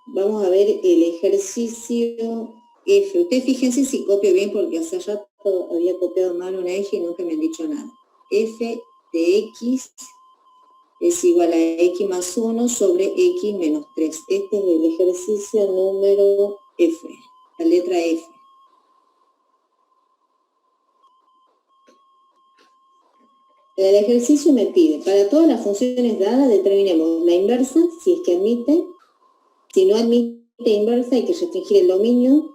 Vamos a ver el ejercicio F. Ustedes fíjense si copio bien, porque hace rato había copiado mal una eje y nunca me han dicho nada. F de X es igual a X más 1 sobre X menos 3. Este es el ejercicio número F, la letra F. El ejercicio me pide, para todas las funciones dadas, determinemos la inversa, si es que admite. Si no admite inversa, hay que restringir el dominio,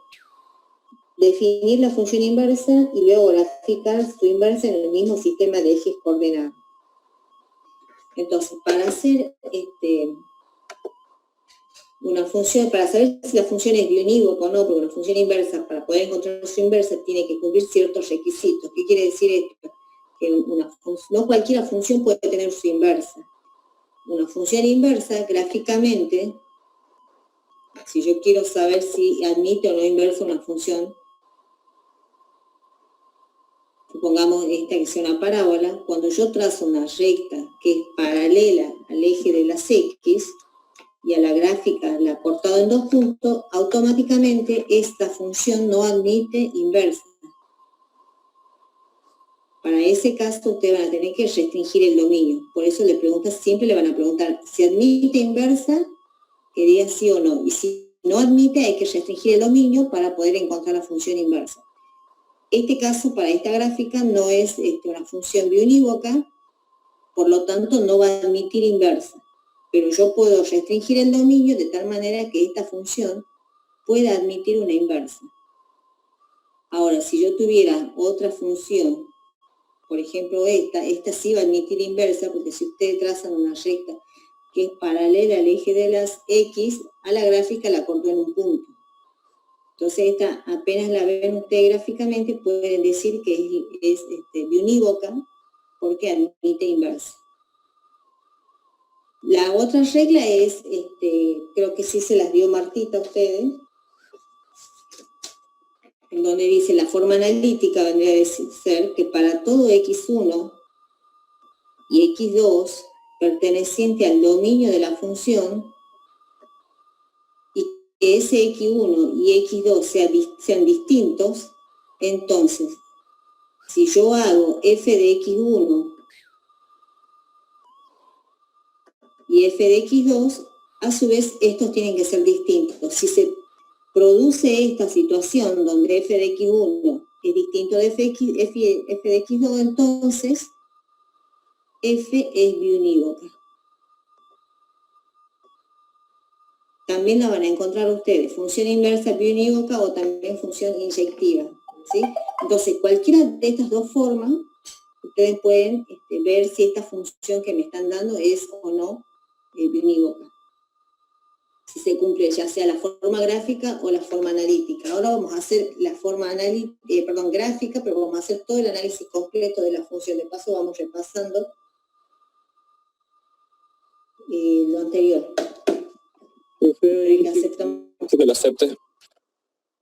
definir la función inversa y luego graficar su inversa en el mismo sistema de ejes coordenados. Entonces, para hacer una función, para saber si la función es biunívoca o no, porque una función inversa, para poder encontrar su inversa, tiene que cumplir ciertos requisitos. ¿Qué quiere decir esto? Que no cualquier función puede tener su inversa. Una función inversa, gráficamente, si yo quiero saber si admite o no inversa una función, supongamos esta que sea una parábola, cuando yo trazo una recta que es paralela al eje de las X y a la gráfica la cortado en 2 puntos, automáticamente esta función no admite inversa. Para ese caso ustedes van a tener que restringir el dominio. Por eso siempre le van a preguntar si admite inversa, que diga sí o no. Y si no admite, hay que restringir el dominio para poder encontrar la función inversa. Este caso, para esta gráfica, no es una función biunívoca, por lo tanto no va a admitir inversa. Pero yo puedo restringir el dominio de tal manera que esta función pueda admitir una inversa. Ahora, si yo tuviera otra función, por ejemplo esta sí va a admitir inversa, porque si ustedes trazan una recta que es paralela al eje de las X, a la gráfica la cortó en un punto. Entonces esta, apenas la ven ustedes gráficamente, pueden decir que es biunívoca, porque admite inversa. La otra regla es, creo que sí se las dio Martita a ustedes, en donde dice la forma analítica vendría a ser que para todo X1 y X2 perteneciente al dominio de la función, y que ese X1 y X2 sean distintos, entonces, si yo hago f de X1 y f de X2, a su vez estos tienen que ser distintos. Si se produce esta situación donde f de X1 es distinto de f de X2, entonces f es biunívoca. También la van a encontrar ustedes, función inversa biunívoca o también función inyectiva, ¿sí? Entonces, cualquiera de estas dos formas, ustedes pueden ver si esta función que me están dando es o no biunívoca. Si se cumple ya sea la forma gráfica o la forma analítica. Ahora vamos a hacer la forma gráfica, pero vamos a hacer todo el análisis completo de la función. De paso vamos repasando lo anterior. Que lo acepte.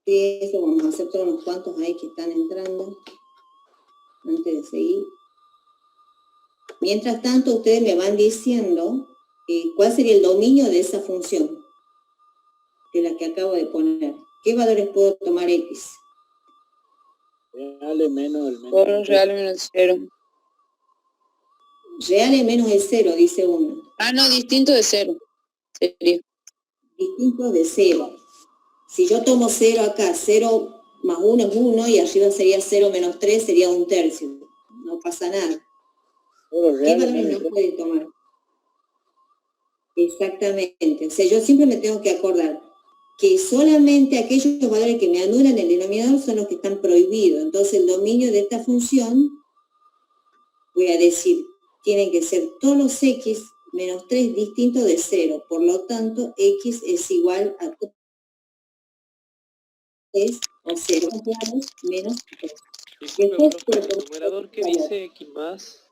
Sí, eso vamos a hacer todos unos cuantos ahí que están entrando antes de seguir. Mientras tanto, ustedes me van diciendo cuál sería el dominio de esa función, de la que acabo de poner. ¿Qué valores puedo tomar X? Reales menos el menos. Por real menos el 0. Reales menos el 0, dice uno. Ah, no, distinto de 0. Sería. Distinto de 0. Si yo tomo 0 acá, 0 más 1 es 1, y arriba sería 0 menos 3, sería 1/3. No pasa nada. ¿Qué valores no puede tomar? Exactamente. O sea, yo siempre me tengo que acordar que solamente aquellos valores que me anulan el denominador son los que están prohibidos. Entonces el dominio de esta función, voy a decir, tienen que ser todos los X menos 3 distintos de 0. Por lo tanto, X es igual a 3 o 0 menos 3. Disculpe, profe, ¿el numerador que dice X más?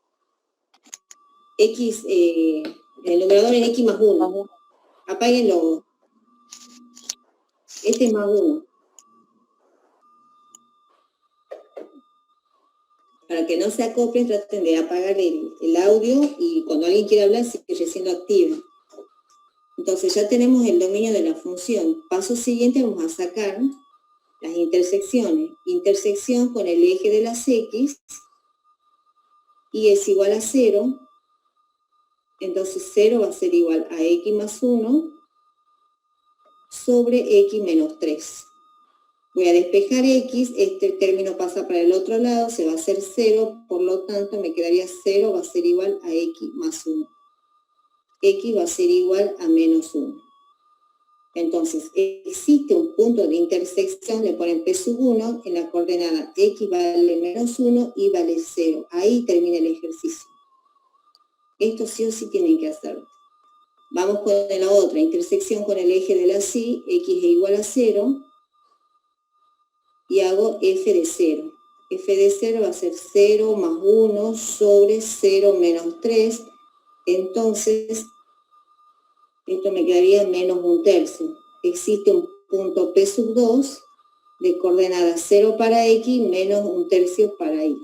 X, el numerador es X más 1. Apáguenlo. Este es más 1. Para que no se acoplen, traten de apagar el audio, y cuando alguien quiera hablar, sigue siendo activo. Entonces ya tenemos el dominio de la función. Paso siguiente, vamos a sacar las intersecciones. Intersección con el eje de las X, y es igual a 0. Entonces 0 va a ser igual a X más 1 sobre X menos 3. Voy a despejar X, este término pasa para el otro lado, se va a hacer 0, por lo tanto me quedaría 0, va a ser igual a X más 1. X va a ser igual a menos 1. Entonces, existe un punto de intersección, le ponen P sub 1, en la coordenada X vale menos 1, Y vale 0. Ahí termina el ejercicio. Esto sí o sí tienen que hacerlo. Vamos con la otra, intersección con el eje de la Y, X es igual a 0, y hago F de 0. F de 0 va a ser 0 más 1 sobre 0 menos 3, entonces esto me quedaría menos 1/3. Existe un punto P sub 2 de coordenadas 0 para X menos 1/3 para Y.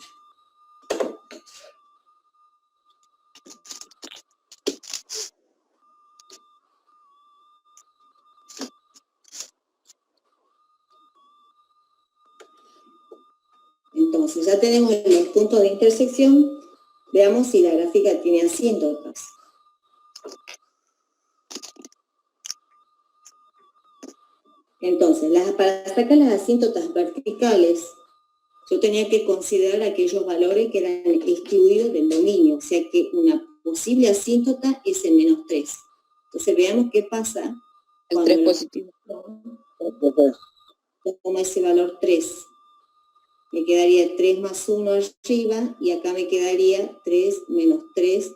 Entonces ya tenemos los puntos de intersección. Veamos si la gráfica tiene asíntotas. Entonces, para sacar las asíntotas verticales, yo tenía que considerar aquellos valores que eran excluidos del dominio, o sea que una posible asíntota es el menos 3. Entonces veamos qué pasa El 3 positivo. Toma ese valor 3. Me quedaría 3 más 1 arriba, y acá me quedaría 3 menos 3,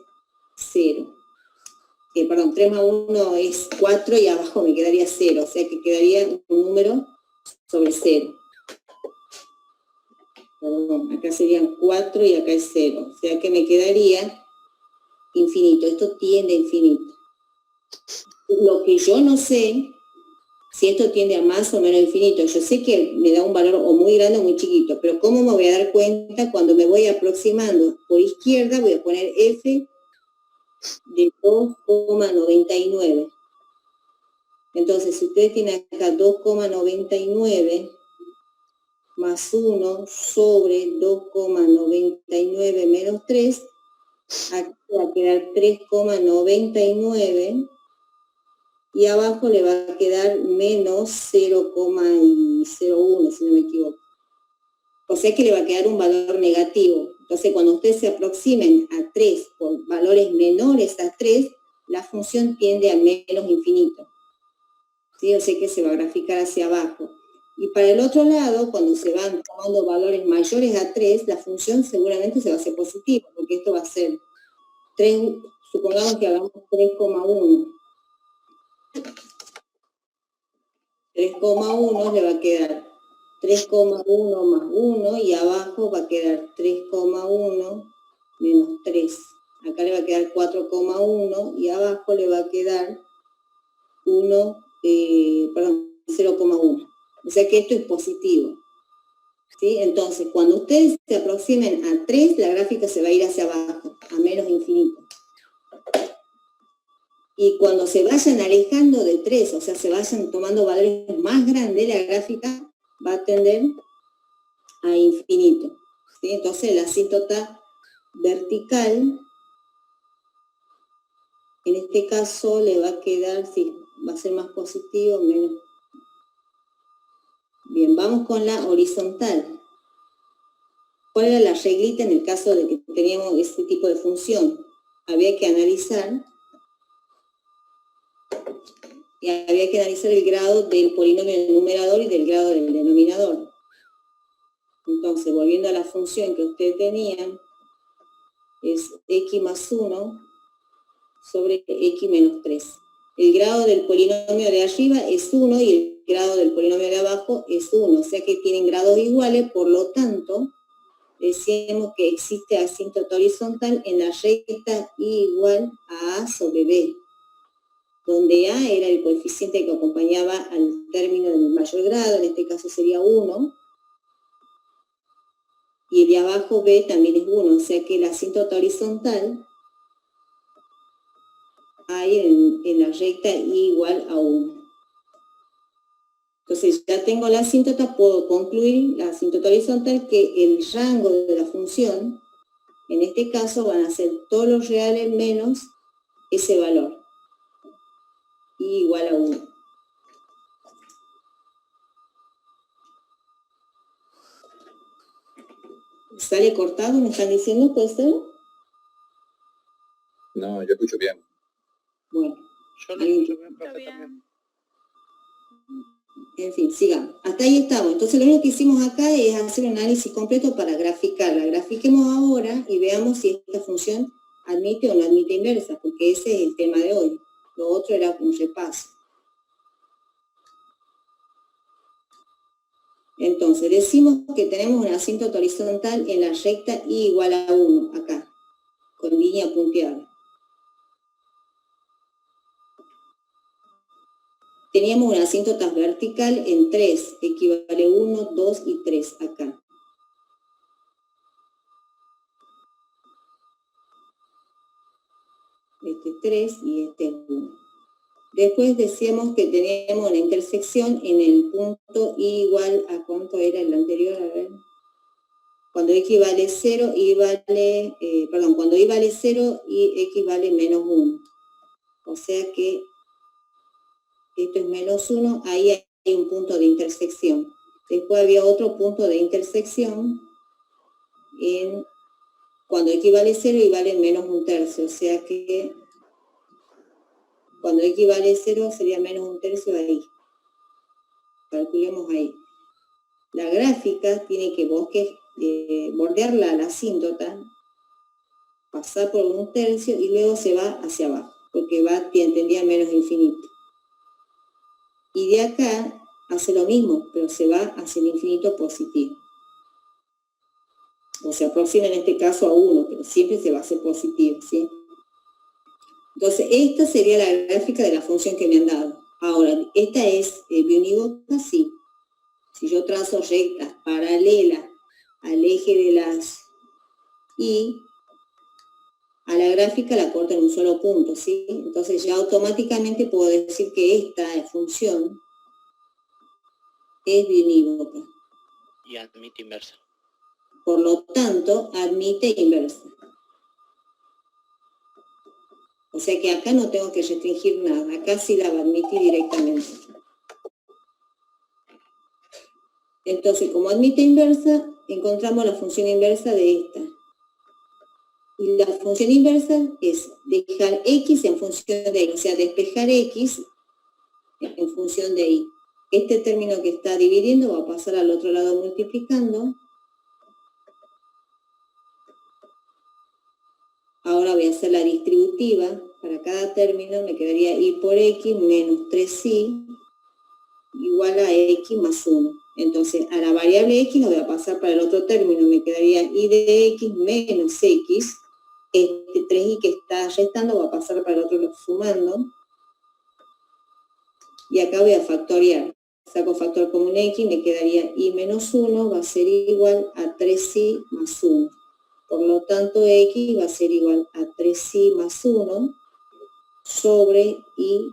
0. Perdón, 3 más 1 es 4 y abajo me quedaría 0, o sea que quedaría un número sobre 0. Perdón, acá serían 4 y acá es 0, o sea que me quedaría infinito. Esto tiende a infinito. Lo que yo no sé, si esto tiende a más o menos infinito, yo sé que me da un valor o muy grande o muy chiquito, pero ¿cómo me voy a dar cuenta? Cuando me voy aproximando por izquierda, voy a poner F de 2,99. Entonces, si ustedes tienen acá 2,99 más 1 sobre 2,99 menos 3, aquí va a quedar 3,99 y abajo le va a quedar menos 0,01, si no me equivoco. O sea que le va a quedar un valor negativo. Entonces, cuando ustedes se aproximen a 3 por valores menores a 3, la función tiende a menos infinito. ¿Sí? O sea que se va a graficar hacia abajo. Y para el otro lado, cuando se van tomando valores mayores a 3, la función seguramente se va a hacer positiva, porque esto va a ser 3, supongamos que hagamos 3,1. 3,1 le va a quedar 3,1 más 1 y abajo va a quedar 3,1 menos 3. Acá le va a quedar 4,1 y abajo le va a quedar 0,1. O sea que esto es positivo. ¿Sí? Entonces, cuando ustedes se aproximen a 3, la gráfica se va a ir hacia abajo, a menos infinito. Y cuando se vayan alejando de 3, o sea, se vayan tomando valores más grandes, la gráfica va a tender a infinito. ¿Sí? Entonces, la asíntota vertical, en este caso, le va a quedar, sí, va a ser más positivo, menos. Bien, vamos con la horizontal. ¿Cuál era la reglita en el caso de que teníamos este tipo de función? Había que analizar el grado del polinomio del numerador y del grado del denominador. Entonces, volviendo a la función que ustedes tenían, es x más 1 sobre x menos 3. El grado del polinomio de arriba es 1 y el grado del polinomio de abajo es 1, o sea que tienen grados iguales, por lo tanto, decíamos que existe asíntota horizontal en la recta y igual a A sobre B, donde A era el coeficiente que acompañaba al término del mayor grado, en este caso sería 1, y el de abajo B también es 1, o sea que la asíntota horizontal hay en la recta y igual a 1. Entonces ya tengo la asíntota, puedo concluir la asíntota horizontal que el rango de la función, en este caso van a ser todos los reales menos ese valor, y igual a 1. ¿Sale cortado? ¿Me están diciendo? ¿Puede ser? No, yo escucho bien. Bueno. Yo lo escucho bien, profe, también. En fin, sigamos. Hasta ahí estamos. Entonces lo único que hicimos acá es hacer un análisis completo para graficarla. Grafiquemos ahora y veamos si esta función admite o no admite inversa, porque ese es el tema de hoy. Lo otro era un repaso. Entonces, decimos que tenemos una asíntota horizontal en la recta y igual a 1, acá, con línea punteada. Teníamos una asíntota vertical en 3, equivale 1, 2 y 3 acá. Este es 3 y este es 1. Después decíamos que teníamos una intersección en el punto y igual a cuánto era el anterior, a ver. Cuando x vale 0, cuando y vale 0 y x vale menos 1. O sea que esto es menos 1, ahí hay un punto de intersección. Después había otro punto de intersección en cuando x vale 0 y vale menos 1/3. O sea que cuando x vale 0 sería menos 1/3 ahí. Calculemos ahí. La gráfica tiene que bordearla a la asíntota, pasar por 1/3 y luego se va hacia abajo, porque tendría menos infinito. Y de acá hace lo mismo, pero se va hacia el infinito positivo. O se aproxima en este caso a 1, pero siempre se va a hacer positivo, ¿sí? Entonces, esta sería la gráfica de la función que me han dado. Ahora, ¿esta es biunívoca? Sí. Si yo trazo rectas paralelas al eje de las y a la gráfica la corto en un solo punto, ¿sí? Entonces ya automáticamente puedo decir que esta función es biunívoca. Y admite inversa. Por lo tanto, admite inversa. O sea que acá no tengo que restringir nada, acá sí la va a admitir directamente. Entonces, como admite inversa, encontramos la función inversa de esta. Y la función inversa es dejar x en función de y, o sea, despejar x en función de y. Este término que está dividiendo va a pasar al otro lado multiplicando. Ahora voy a hacer la distributiva. Para cada término me quedaría y por x menos 3y igual a x más 1. Entonces, a la variable x la voy a pasar para el otro término. Me quedaría y de x menos x. Este 3y que está restando va a pasar para el otro sumando. Y acá voy a factoriar. Saco factor común x, me quedaría y menos 1 va a ser igual a 3y más 1. Por lo tanto, x va a ser igual a 3y más 1 sobre y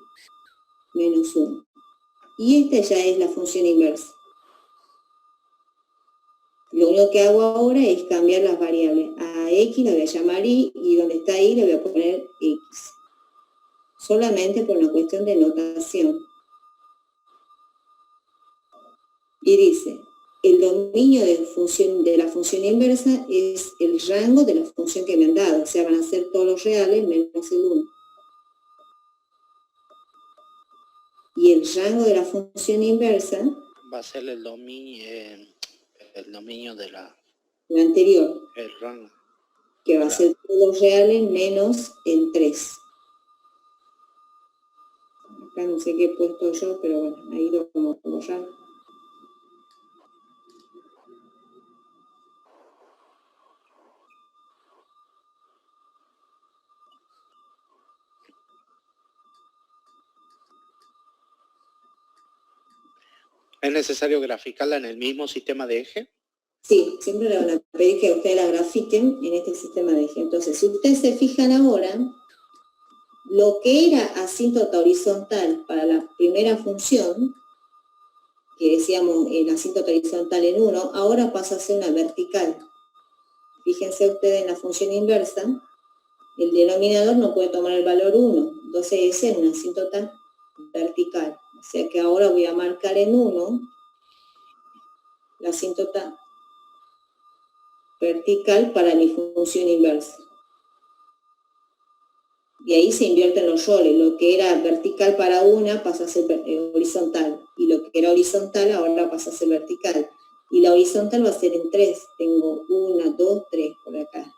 menos 1. Y esta ya es la función inversa. Lo único que hago ahora es cambiar las variables. A x la voy a llamar y donde está y le voy a poner x. Solamente por una cuestión de notación. Y dice, el dominio de la función inversa es el rango de la función que me han dado. O sea, van a ser todos los reales menos el 1. Y el rango de la función inversa Va a ser el dominio de la anterior, el rango. que va a ser todos los reales menos el 3. Acá no sé qué he puesto yo, pero bueno, ahí lo vamos a borrar. ¿Es necesario graficarla en el mismo sistema de eje? Sí, siempre le van a pedir que ustedes la grafiquen en este sistema de eje. Entonces, si ustedes se fijan ahora, lo que era asíntota horizontal para la primera función, que decíamos el asíntota horizontal en 1, ahora pasa a ser una vertical. Fíjense ustedes en la función inversa, el denominador no puede tomar el valor 1, entonces ese es una asíntota vertical. O sea que ahora voy a marcar en 1 la asíntota vertical para mi función inversa. Y ahí se invierten los roles, lo que era vertical para una pasa a ser horizontal, y lo que era horizontal ahora pasa a ser vertical. Y la horizontal va a ser en 3, tengo 1, 2, 3 por acá.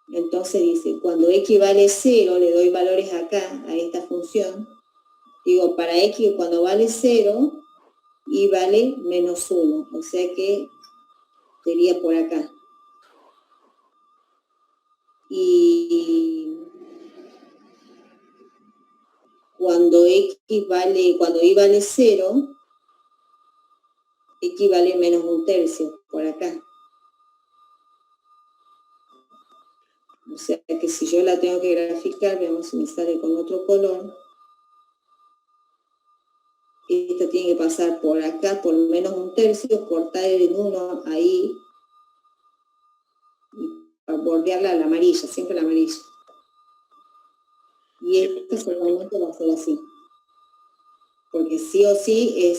Entonces dice, cuando x vale 0, le doy valores acá, a esta función. Digo, para x cuando vale 0, y vale menos 1. O sea que sería por acá. Y cuando y vale 0, x vale menos 1/3, por acá. O sea que si yo la tengo que graficar, veamos si me sale con otro color. Esta tiene que pasar por acá, por menos 1/3, cortar el 1 ahí, y bordearla a la amarilla, siempre la amarilla. Y esta seguramente va a ser así. Porque sí o sí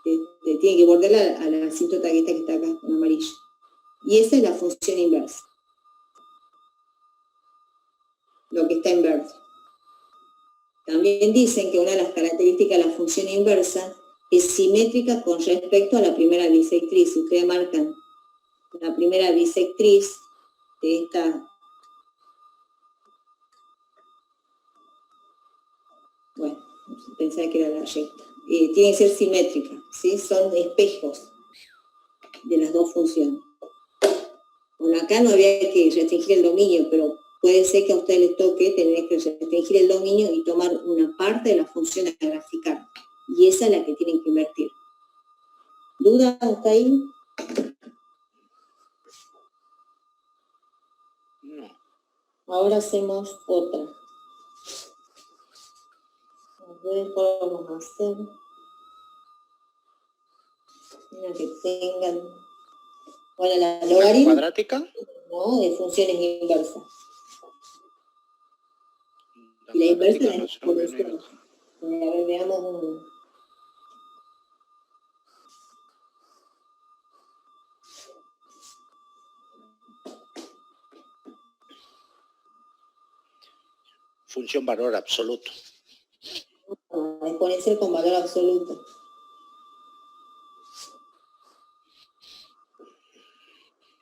tiene que bordearla a la asíntota que está acá, con amarillo. Y esa es la función inversa. Lo que está inverso. También dicen que una de las características de la función inversa es simétrica con respecto a la primera bisectriz. Si ustedes marcan la primera bisectriz de esta, bueno, pensaba que era la recta, tiene que ser simétrica, ¿sí? Son espejos de las dos funciones. Bueno, acá no había que restringir el dominio, pero puede ser que a ustedes les toque tener que restringir el dominio y tomar una parte de la función a graficar. Y esa es la que tienen que invertir. ¿Duda hasta ahí? No. Ahora hacemos otra. A ver cuál vamos a hacer. Una que tengan... Bueno, la logaritmo... ¿Cuadrática? No, de funciones inversas. La Y la inversa cuadrática es no la se lo veo exponencial. negro. A ver, veamos uno. Función valor absoluto. Exponencial con valor absoluto.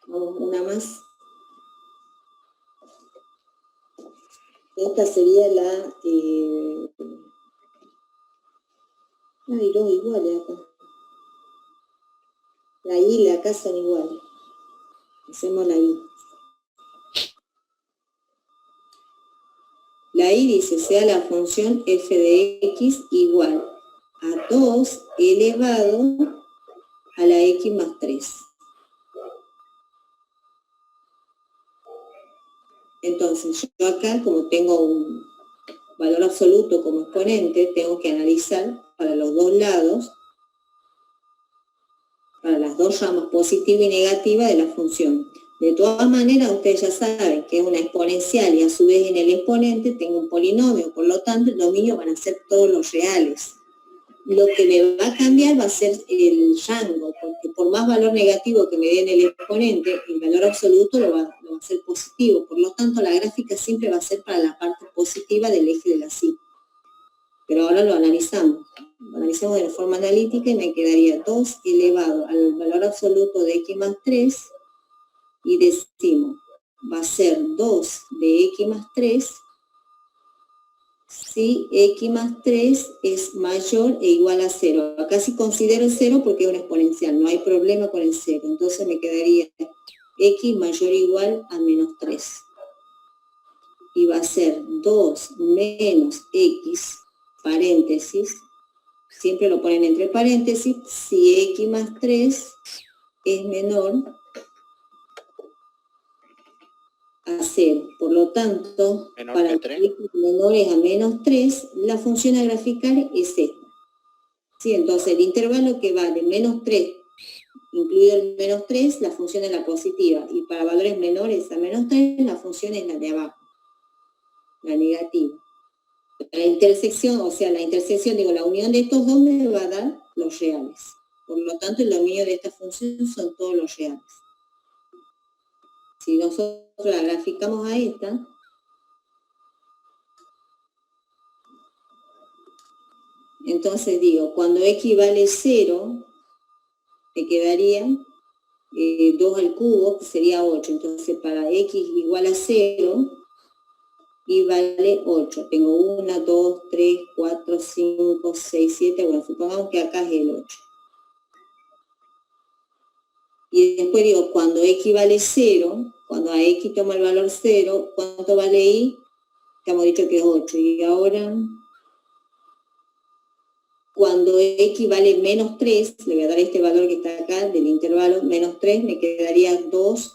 Vamos, una más. Esta sería la... Ay, no, iguales acá. La I y la K son iguales. Hacemos la I. La I dice, sea la función f de x igual a 2 elevado a la x más 3. Entonces, yo acá, como tengo un valor absoluto como exponente, tengo que analizar para los dos lados, para las dos ramas positiva y negativa de la función. De todas maneras, ustedes ya saben que es una exponencial y a su vez en el exponente tengo un polinomio, por lo tanto el dominio van a ser todos los reales. Lo que me va a cambiar va a ser el rango, porque por más valor negativo que me dé en el exponente, el valor absoluto lo va a ser positivo. Por lo tanto, la gráfica siempre va a ser para la parte positiva del eje de la Y. Pero ahora lo analizamos. Lo analizamos de forma analítica y me quedaría 2 elevado al valor absoluto de x más 3, y decimos, va a ser 2 de x más 3, si x más 3 es mayor e igual a 0. Acá sí considero el 0 porque es una exponencial, no hay problema con el 0. Entonces me quedaría x mayor o igual a menos 3. Y va a ser 2 menos x, paréntesis, siempre lo ponen entre paréntesis, si x más 3 es menor a 0. Por lo tanto, Menor para que 3. x menores a menos 3, la función a graficar es esta. ¿Sí? Entonces, el intervalo que va de menos 3, incluido el menos 3, la función es la positiva. Y para valores menores a menos 3, la función es la de abajo, la negativa. La intersección, o sea, la intersección, digo, la unión de estos dos me va a dar los reales. Por lo tanto, el dominio de esta función son todos los reales. Si nosotros la graficamos a esta, entonces digo, cuando x vale 0, me quedaría 2 al cubo, que sería 8. Entonces, para x igual a 0, y vale 8. Tengo 1, 2, 3, 4, 5, 6, 7. Bueno, supongamos que acá es el 8. Y después digo, cuando x vale 0, cuando a x toma el valor 0, ¿cuánto vale y? Que hemos dicho que es 8. Y ahora, cuando x vale menos 3, le voy a dar este valor que está acá, del intervalo, menos 3, me quedaría 2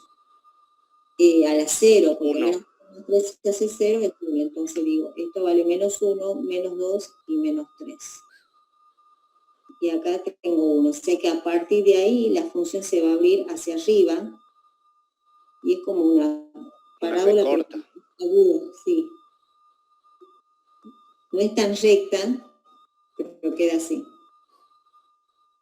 a la 0, porque 1. menos 3 se hace 0, es 1. Entonces digo, esto vale menos 1, menos 2 y menos 3. Y acá tengo 1. O sea que a partir de ahí la función se va a abrir hacia arriba y es como una parábola corta. aguda, sí. No es tan recta, pero queda así.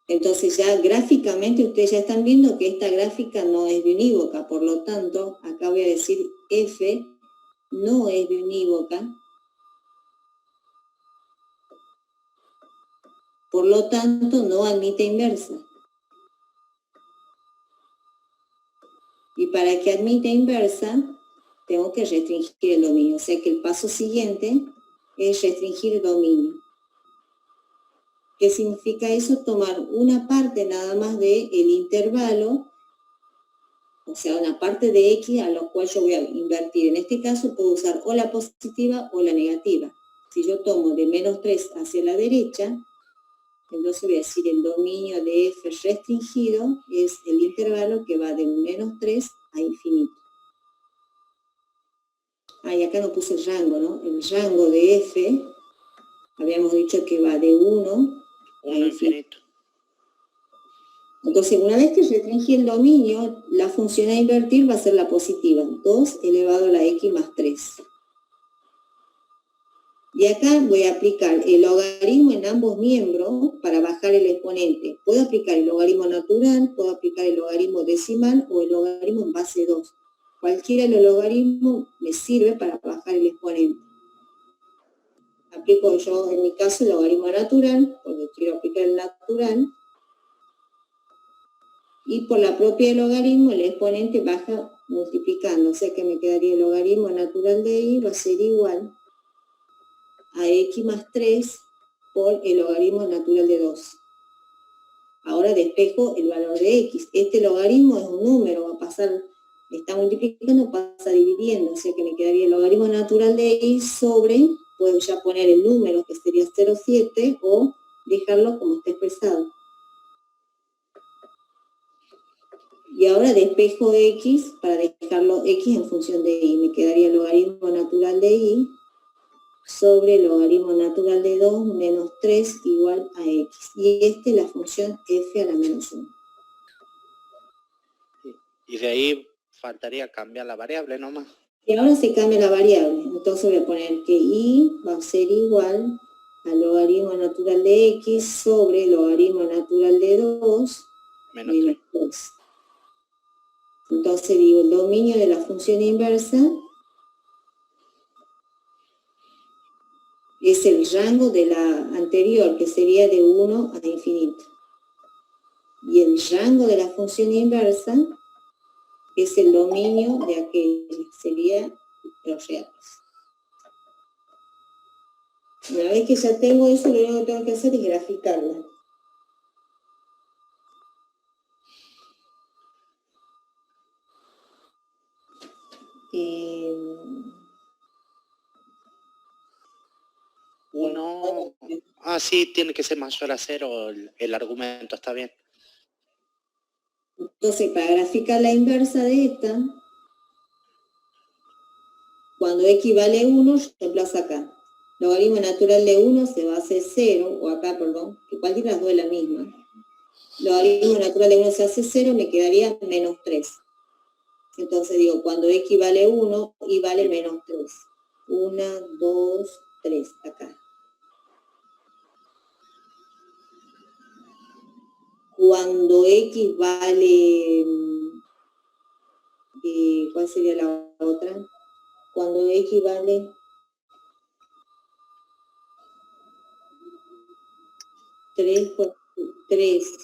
Entonces ya gráficamente ustedes ya están viendo que esta gráfica no es biunívoca, por lo tanto, acá voy a decir f no es biunívoca, por lo tanto no admite inversa. Y para que admita inversa, tengo que restringir el dominio. O sea que el paso siguiente es restringir el dominio. ¿Qué significa eso? Tomar una parte nada más del intervalo, o sea, una parte de x a lo cual yo voy a invertir. En este caso puedo usar o la positiva o la negativa. Si yo tomo de menos 3 hacia la derecha, entonces voy a decir el dominio de f restringido es el intervalo que va de menos 3 a infinito. Y acá no puse el rango, ¿no? El rango de f, habíamos dicho que va de 1 a infinito. Entonces, una vez que restringí el dominio, la función a invertir va a ser la positiva, 2 elevado a la x más 3. Y acá voy a aplicar el logaritmo en ambos miembros para bajar el exponente. Puedo aplicar el logaritmo natural, puedo aplicar el logaritmo decimal o el logaritmo en base 2. Cualquiera de los logaritmos me sirve para bajar el exponente. Aplico yo, en mi caso, el logaritmo natural, porque quiero aplicar el natural. Y por la propia del logaritmo, el exponente baja multiplicando. O sea que me quedaría el logaritmo natural de y va a ser igual a x más 3 por el logaritmo natural de 2. Ahora despejo el valor de x. Este logaritmo es un número, va a pasar, está multiplicando, pasa dividiendo. O sea que me quedaría el logaritmo natural de y sobre, puedo ya poner el número que sería 0,7 o dejarlo como está expresado. Y ahora despejo x para dejarlo x en función de y. Me quedaría el logaritmo natural de y sobre el logaritmo natural de 2 menos 3 igual a x. Y esta es la función f a la menos 1. Y de ahí faltaría cambiar la variable nomás. Y ahora se cambia la variable. Entonces voy a poner que y va a ser igual al logaritmo natural de x sobre el logaritmo natural de 2 menos 3. Entonces digo, el dominio de la función inversa es el rango de la anterior, que sería de 1 a infinito. Y el rango de la función inversa es el dominio de aquella, sería los reales. Una vez que ya tengo eso, lo único que tengo que hacer es graficarla. 1... Ah, sí, tiene que ser mayor a 0 el argumento, está bien. Entonces, para graficar la inversa de esta, cuando x vale 1, reemplaza acá. Logaritmo natural de 1 se va a hacer 0, o acá, perdón, que cualquiera de las dos es la misma. Logaritmo natural de 1 se hace 0, me quedaría menos 3. Entonces digo, cuando x vale 1, y vale menos 3. 1, 2, 3, acá. Cuando x vale... ¿cuál sería la otra? Cuando x vale... 3,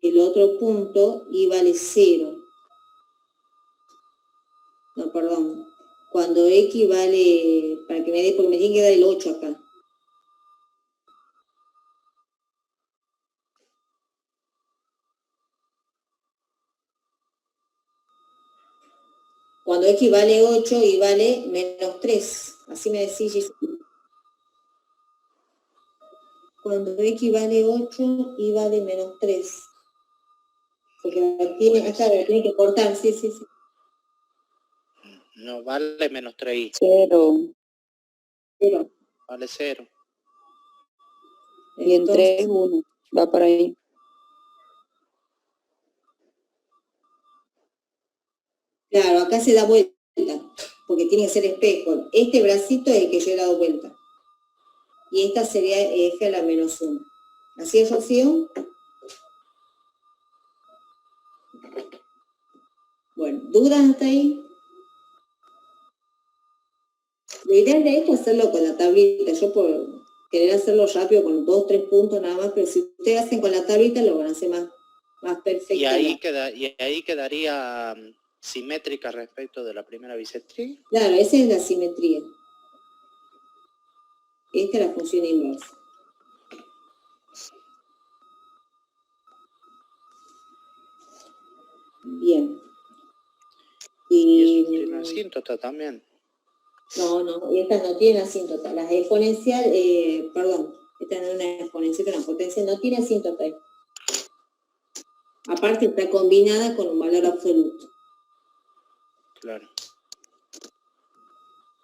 el otro punto, y vale 0. No, perdón. Cuando x vale, para que me dé, porque me tiene que dar el 8 acá. Cuando x vale 8 y vale menos 3. Así me decís, Gisela. Cuando x vale 8 y vale menos 3. Porque tiene, acá lo tiene que cortar, sí. No vale menos 3i. 0. 0. Vale 0. Y en 3, 1. Va para ahí. Claro, acá se da vuelta, porque tiene que ser espejo. Este bracito es el que yo he dado vuelta. Y esta sería f a la menos 1. ¿Así es, Rocío? Bueno, ¿dudas hasta ahí? La idea de esto es hacerlo con la tablita. Yo por querer hacerlo rápido con 2 o 3 puntos nada más, pero si ustedes hacen con la tablita lo van a hacer más perfecto. Y ahí quedaría simétrica respecto de la primera bisectriz. Claro, esa es la simetría. Esta es la función inversa. Bien. Y eso tiene asíntota también. No, estas no tienen asíntota. Las exponenciales, perdón, esta no es una exponencial, pero una potencia no tiene asíntota. Aparte está combinada con un valor absoluto. Claro.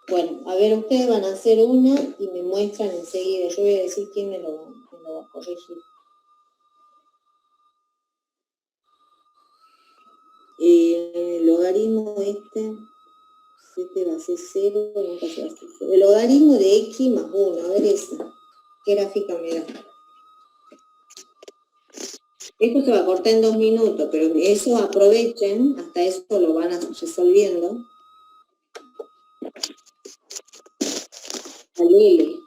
Bueno, a ver, ustedes van a hacer una y me muestran enseguida. Yo voy a decir quién me lo va a corregir. El logaritmo este va a ser 0, nunca se va a hacer 0. El logaritmo de x más 1, a ver esa. ¿Qué gráfica me da? Esto se va a cortar en 2 minutos, pero eso aprovechen, hasta eso lo van a resolviendo. Al L.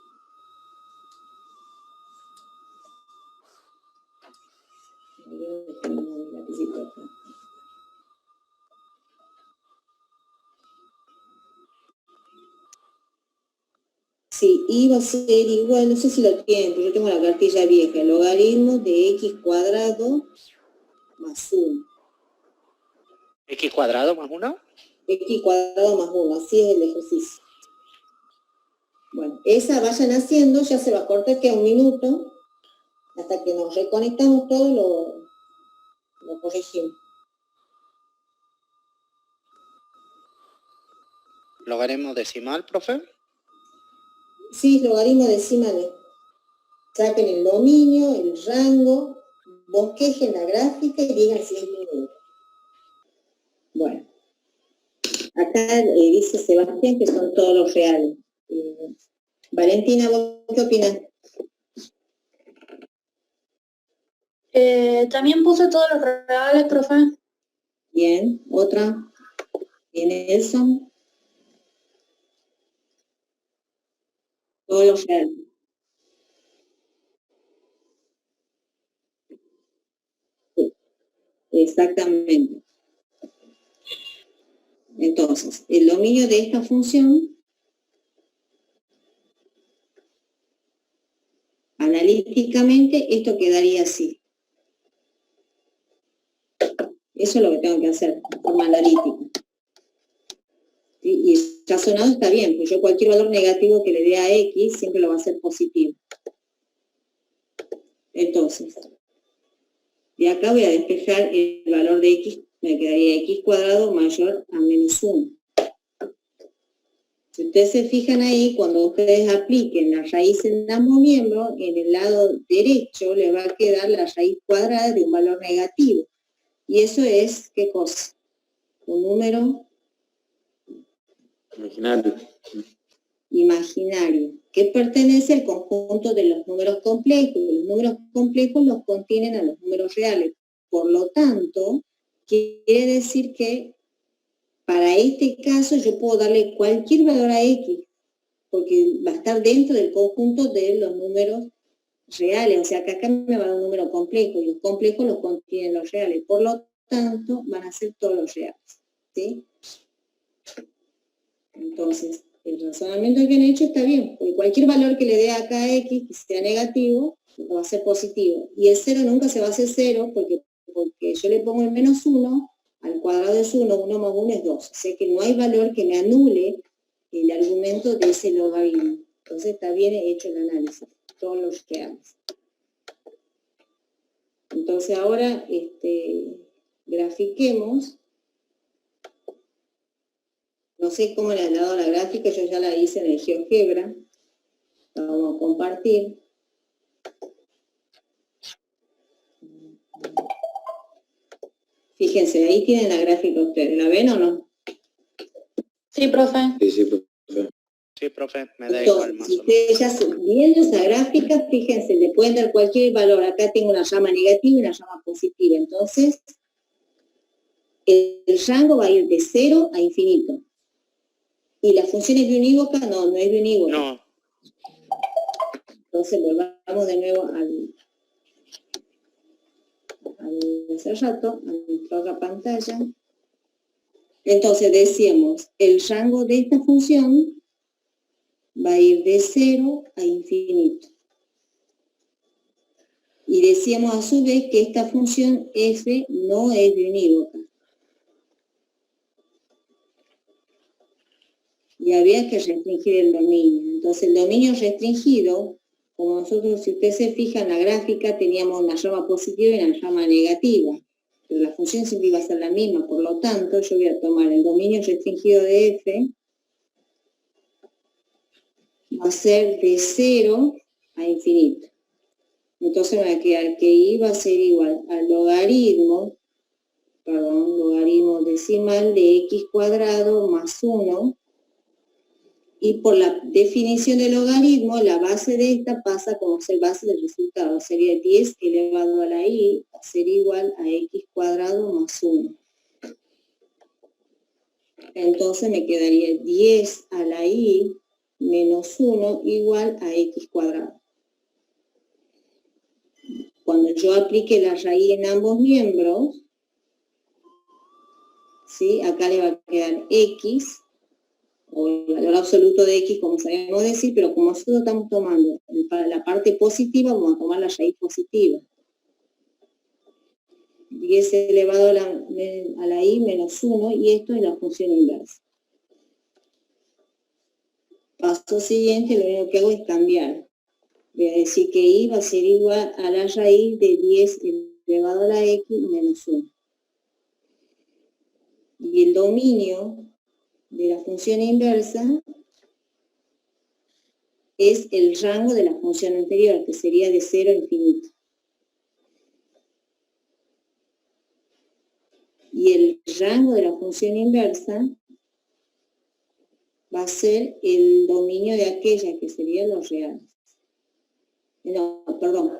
Sí, y va a ser igual, no sé si lo tienen, pero yo tengo la cartilla vieja, el logaritmo de x cuadrado más 1. ¿X cuadrado más 1? X cuadrado más 1, así es el ejercicio. Bueno, esa vayan haciendo, ya se va a cortar, queda 1 minuto, hasta que nos reconectamos todo, lo corregimos. ¿Logaritmo decimal, profe? Sí, logaritmo decimales. Saquen el dominio, el rango, bosquejen la gráfica y digan si es lineal. Bueno, acá dice Sebastián que son todos los reales. Valentina, ¿vos qué opinas? También puse todos los reales, profe. Bien, otra. ¿Tiene eso? Todos los reales. Sí, exactamente. Entonces, el dominio de esta función, analíticamente, esto quedaría así. Eso es lo que tengo que hacer, de forma analítica. ¿sí? Y razonado está bien, pues yo cualquier valor negativo que le dé a X siempre lo va a hacer positivo. Entonces, de acá voy a despejar el valor de X, me quedaría X cuadrado mayor a menos 1. Si ustedes se fijan ahí, cuando ustedes apliquen la raíz en ambos miembros, en el lado derecho le va a quedar la raíz cuadrada de un valor negativo. Y eso es, ¿qué cosa? Un número imaginario, que pertenece al conjunto de los números complejos. Los números complejos los contienen a los números reales. Por lo tanto, quiere decir que para este caso yo puedo darle cualquier valor a X, porque va a estar dentro del conjunto de los números reales. O sea que acá me va a dar un número complejo, y los complejos los contienen los reales. Por lo tanto, van a ser todos los reales. ¿Sí? Entonces, el razonamiento que han hecho está bien, porque cualquier valor que le dé acá a X, que sea negativo, va a ser positivo. Y el 0 nunca se va a hacer 0, porque yo le pongo el menos 1, al cuadrado es 1, 1 más 1 es 2. O sea que no hay valor que me anule el argumento de ese logaritmo. Entonces está bien hecho el análisis, todos los reales. Entonces ahora grafiquemos. No sé cómo le han dado la gráfica, yo ya la hice en el GeoGebra. La vamos a compartir. Fíjense, ahí tienen la gráfica ustedes. ¿La ven o no? Sí, profe. Sí, profe. Sí, profe, me da igual más Si o menos. ustedes ya viendo esa gráfica, fíjense, le pueden dar cualquier valor. Acá tengo una llama negativa y una llama positiva. Entonces, el rango va a ir de 0 a infinito. ¿Y la función es biunívoca? No, no es biunívoca. No, Entonces volvamos de nuevo al hace rato, a nuestra otra pantalla. Entonces decíamos, el rango de esta función va a ir de 0 a infinito. Y decíamos a su vez que esta función f no es biunívoca. Y había que restringir el dominio. Entonces el dominio restringido, como nosotros, si ustedes se fijan en la gráfica, teníamos una llama positiva y una llama negativa. Pero la función siempre iba a ser la misma, por lo tanto yo voy a tomar el dominio restringido de f, va a ser de 0 a infinito. Entonces me va a quedar que y va a ser igual al logaritmo decimal de x cuadrado más 1, y por la definición del logaritmo, la base de esta pasa como ser base del resultado. Sería 10 elevado a la y, va a ser igual a x cuadrado más 1. Entonces me quedaría 10 a la y menos 1 igual a x cuadrado. Cuando yo aplique la raíz en ambos miembros, ¿sí? Acá le va a quedar x, o el valor absoluto de x, como sabemos decir, pero como nosotros estamos tomando para la parte positiva, vamos a tomar la raíz positiva. 10 elevado a la y menos 1, y esto es la función inversa. Paso siguiente, lo único que hago es cambiar. Voy a decir que y va a ser igual a la raíz de 10 elevado a la x menos 1. Y el dominio de la función inversa es el rango de la función anterior, que sería de 0 a infinito. Y el rango de la función inversa va a ser el dominio de aquella, que serían los reales. No, perdón.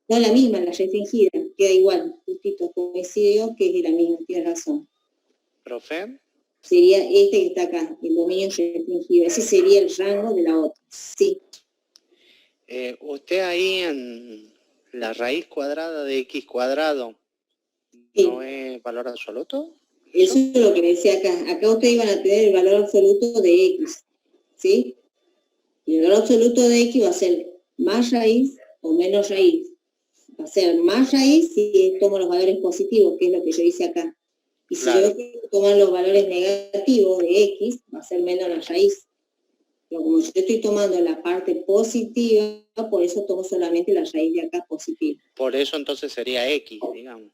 No la misma, la restringida, queda igual, justito, coincidió que es la misma, tiene razón. profe. Sería este que está acá, el dominio restringido. Ese sería el rango de la otra. Sí. Usted ahí en la raíz cuadrada de x cuadrado, Sí. ¿no es valor absoluto? Eso es lo que decía acá. Acá ustedes iban a tener el valor absoluto de x. ¿Sí? Y el valor absoluto de x va a ser más raíz o menos raíz. Va a ser más raíz si tomo los valores positivos, que es lo que yo hice acá. Y si Claro. yo quiero tomar los valores negativos de x, va a ser menos la raíz. Pero como yo estoy tomando la parte positiva, por eso tomo solamente la raíz de acá positiva. Por eso entonces sería X, digamos.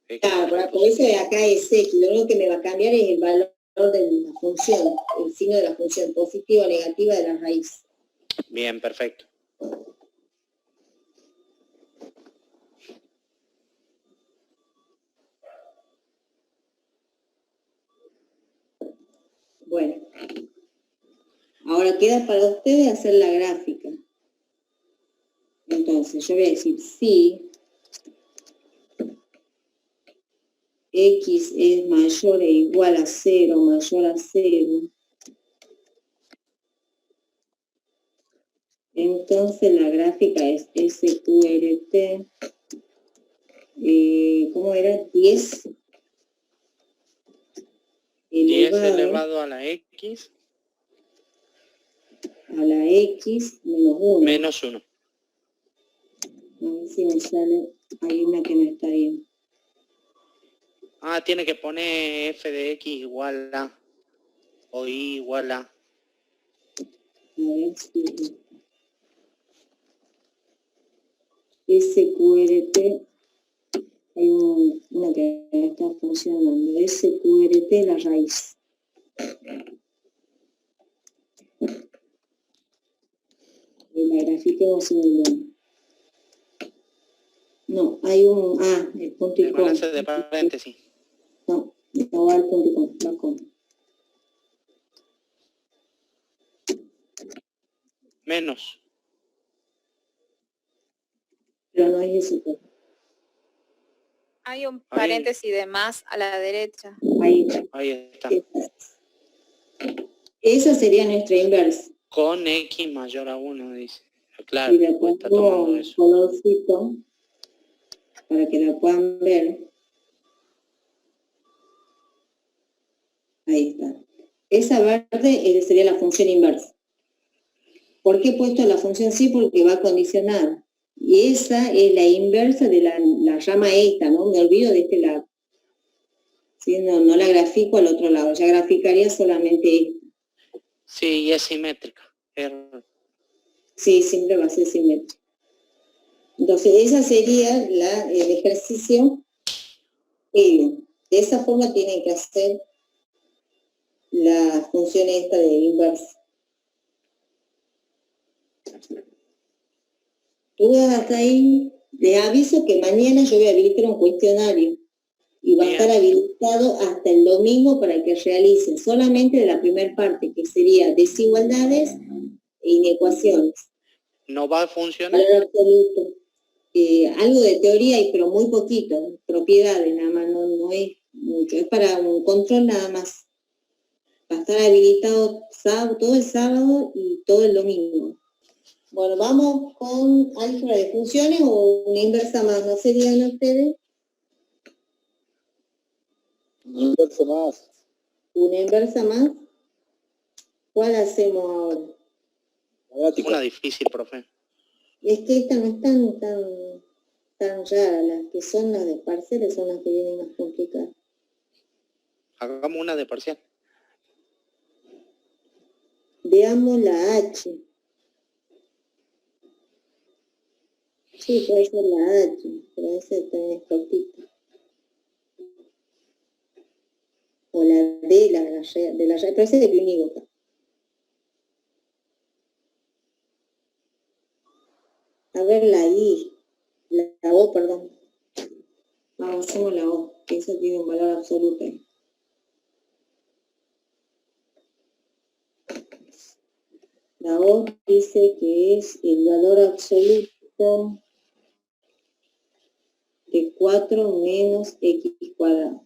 X Claro, sería por eso de positivo. acá es x. Lo único que me va a cambiar es el valor de la función, el signo de la función, positiva o negativa de la raíz. Bien, perfecto. Bueno, ahora queda para ustedes hacer la gráfica. Entonces, yo voy a decir si x es mayor e igual a 0, mayor a 0, entonces la gráfica es SQRT, ¿cómo era? 10 10 elevado elevado a la X a la x menos 1. menos 1. A ver si me sale, hay una que no está bien. Ah, tiene que poner f de x igual a o y igual a. A ver si SQRT, hay una que no está funcionando, SQRT la raíz. Y la grafiquemos en el... No, hay un... el punto y El coma. balance de paréntesis. No va al punto y coma, va con. Menos. Pero no es eso. Hay un Ahí. paréntesis de más a la derecha. Ahí está. Ahí está. Esa sería nuestra inversa. Con x mayor a 1, dice. Claro, Y le pues está tomando pongo eso. colorcito para que la puedan ver. Ahí está. Esa verde sería la función inversa. ¿Por qué he puesto la función sí? Porque va condicionada. Y esa es la inversa de la rama esta, ¿no? Me olvido de este lado. ¿Sí? No la grafico al otro lado. Ya graficaría solamente esta. Sí, y es simétrica. Sí, siempre va a ser simétrica. Entonces, esa sería el ejercicio L. De esa forma tienen que hacer la función esta de inversa. Dudas hasta ahí. Les aviso que mañana yo voy a habilitar un cuestionario y va a estar habilitado hasta el domingo para que realicen solamente de la primera parte, que sería desigualdades e inecuaciones. ¿No va a funcionar? Valor absoluto. Algo de teoría, pero muy poquito, propiedades nada más, no es mucho, es para un control nada más. Va a estar habilitado todo el sábado y todo el domingo. Bueno, vamos con álgebra de funciones o una inversa más, ¿no serían ustedes? Una inversa más. Una inversa más. ¿Cuál hacemos ahora? La gráfica. Una difícil, profe. Es que esta no es tan rara, las que son las de parciales son las que vienen más complicadas. Hagamos una de parcial. Veamos la H. Sí, puede ser la H, pero esa también es cortita. O la D, pero esa es de unívoca. A ver, la I, la O, perdón. Vamos, hacemos la O, que eso tiene un valor absoluto. La O dice que es el valor absoluto de 4 menos x cuadrado.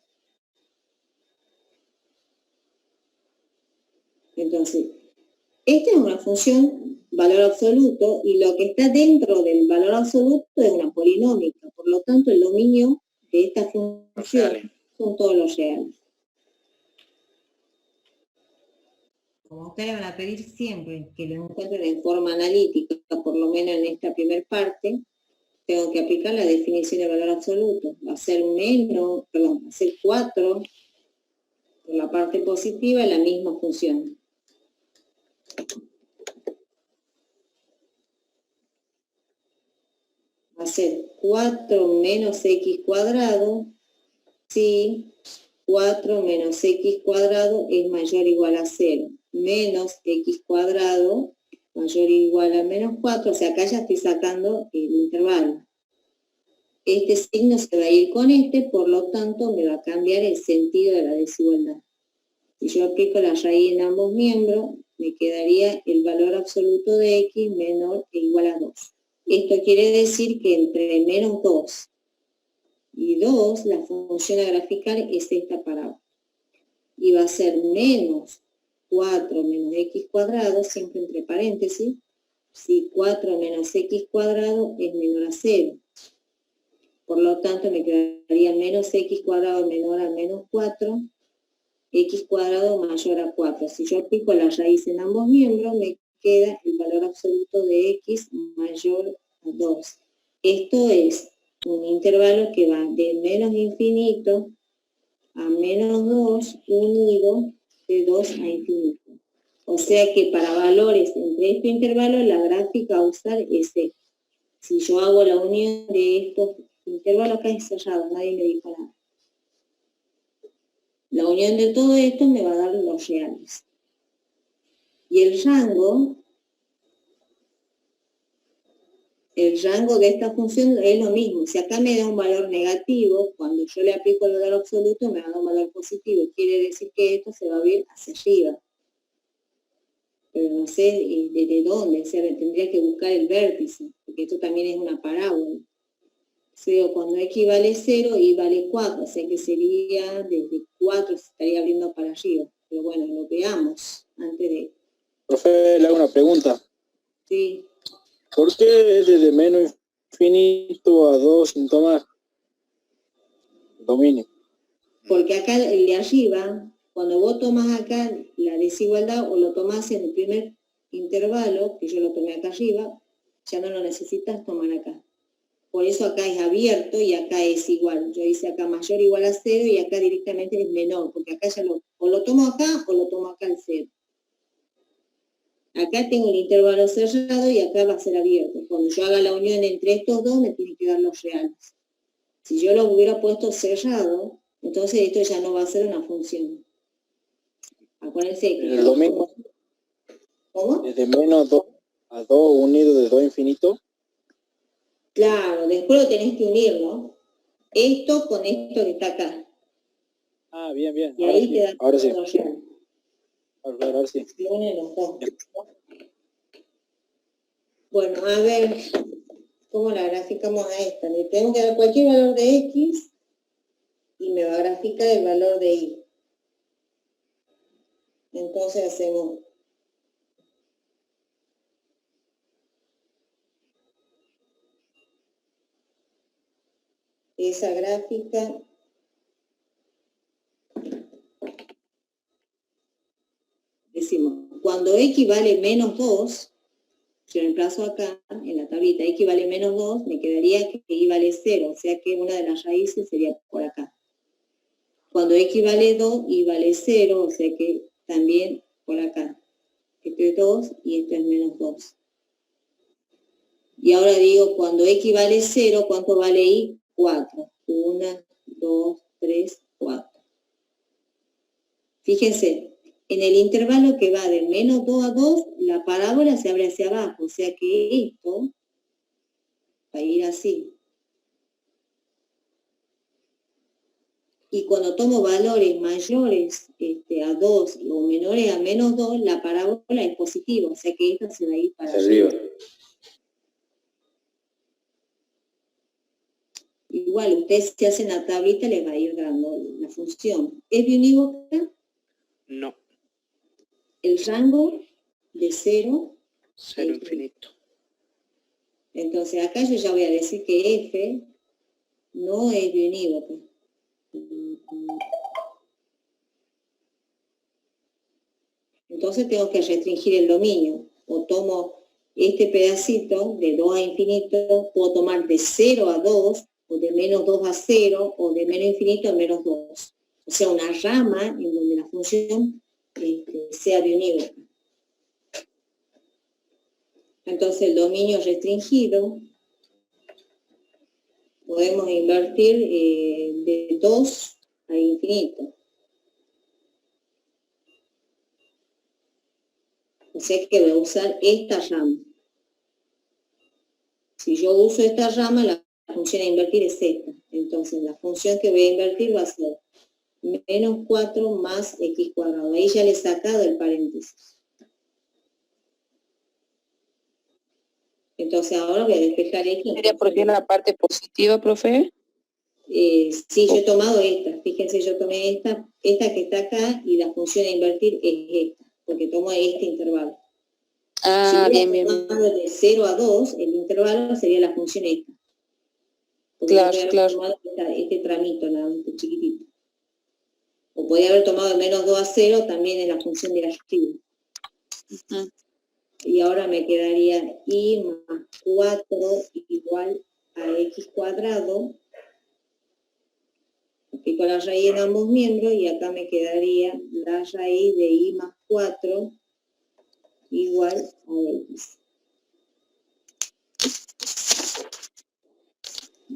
Entonces, esta es una función valor absoluto y lo que está dentro del valor absoluto es una polinómica. Por lo tanto, el dominio de esta función son todos los reales. Como ustedes van a pedir siempre que lo encuentren en forma analítica, por lo menos en esta primera parte, tengo que aplicar la definición de valor absoluto. Va a ser menos, perdón, va a ser 4 por la parte positiva, la misma función. Va a ser 4 menos x cuadrado si 4 menos x cuadrado es mayor o igual a 0. Menos x cuadrado mayor o igual a menos 4. O sea, acá ya estoy sacando el intervalo. Este signo se va a ir con este, por lo tanto me va a cambiar el sentido de la desigualdad. Si yo aplico la raíz en ambos miembros, me quedaría el valor absoluto de x menor e igual a 2. Esto quiere decir que entre menos 2 y 2, la función a graficar es esta parábola. Y va a ser menos 4 menos x cuadrado, siempre entre paréntesis, si 4 menos x cuadrado es menor a 0. Por lo tanto, me quedaría menos x cuadrado menor a menos 4, x cuadrado mayor a 4. Si yo aplico la raíz en ambos miembros, me queda el valor absoluto de x mayor a 2. Esto es un intervalo que va de menos infinito a menos 2 unido de 2 a infinito. O sea que para valores entre este intervalo, la gráfica a usar es esta. Si yo hago la unión de estos intervalos, acá es cerrado, nadie me dijo nada. La unión de todo esto me va a dar los reales. Y el rango de esta función es lo mismo. Si acá me da un valor negativo, cuando yo le aplico el valor absoluto me va a dar un valor positivo. Quiere decir que esto se va a ver hacia arriba. Pero no sé desde dónde, o sea, tendría que buscar el vértice, porque esto también es una parábola. O sea, cuando x vale 0, y vale 4, o sea que sería desde 4 se estaría abriendo para arriba. Pero bueno, lo veamos antes de... Profe, le hago una pregunta. Sí. ¿Por qué es desde menos infinito a 2 sin tomar dominio? Porque acá el de arriba, cuando vos tomás acá la desigualdad o lo tomás en el primer intervalo, que yo lo tomé acá arriba, ya no lo necesitas tomar acá. Por eso acá es abierto y acá es igual. Yo hice acá mayor o igual a 0 y acá directamente es menor, porque acá ya o lo tomo acá o lo tomo acá al 0. Acá tengo el intervalo cerrado y acá va a ser abierto. Cuando yo haga la unión entre estos dos, me tienen que dar los reales. Si yo lo hubiera puesto cerrado, entonces esto ya no va a ser una función. Acuérdense que... Lo mismo. ¿Cómo? Desde menos 2 a 2 unido de 2 infinito. Claro, después lo tenés que unir, ¿no? Esto con esto que está acá. Ah, bien, bien. Y ahí te da Ahora sí. los reales. Ahora sí. Se unen los dos. Bueno, a ver, ¿cómo la graficamos a esta? Le tengo que dar cualquier valor de x y me va a graficar el valor de y. Entonces hacemos esa gráfica. Decimos, cuando x vale menos 2, yo reemplazo acá, en la tablita, x vale menos 2, me quedaría que y vale 0, o sea que una de las raíces sería por acá. Cuando x vale 2, y vale 0, o sea que también por acá. Esto es 2 y esto es menos 2. Y ahora digo, cuando x vale 0, ¿cuánto vale y? 4. 1, 2, 3, 4. Fíjense. En el intervalo que va de menos 2 a 2, la parábola se abre hacia abajo, o sea que esto va a ir así. Y cuando tomo valores mayores a 2 o menores a menos 2, la parábola es positiva, o sea que esto se va a ir para arriba. Igual, ustedes si hacen la tablita les va a ir dando la función. ¿Es biunívoca? No. El rango de 0 a infinito. Entonces acá yo ya voy a decir que f no es biunívoca. Entonces tengo que restringir el dominio. O tomo este pedacito de 2 a infinito puedo tomar de 0 a 2, o de menos 2 a 0, o de menos infinito a menos 2. O sea, una rama en donde la función sea de unívoca. Entonces el dominio restringido podemos invertir de 2 a infinito. O sea que voy a usar esta rama. Si yo uso esta rama, la función a invertir es esta. Entonces la función que voy a invertir va a ser menos 4 más x cuadrado. Ahí ya le he sacado el paréntesis. Entonces ahora voy a despejar x. ¿Sería porque la parte positiva, profe? Sí, yo he tomado esta. Fíjense, yo tomé esta que está acá, y la función a invertir es esta, porque tomo este intervalo. Ah, si bien. De 0 a 2, el intervalo sería la función esta. Porque Claro, yo claro. tomado este tramito, nada más, este chiquitito. O podría haber tomado de menos 2 a 0, también en la función de arriba. Y ahora me quedaría y más 4 igual a x cuadrado. Aplico la raíz en ambos miembros y acá me quedaría la raíz de y más 4 igual a x.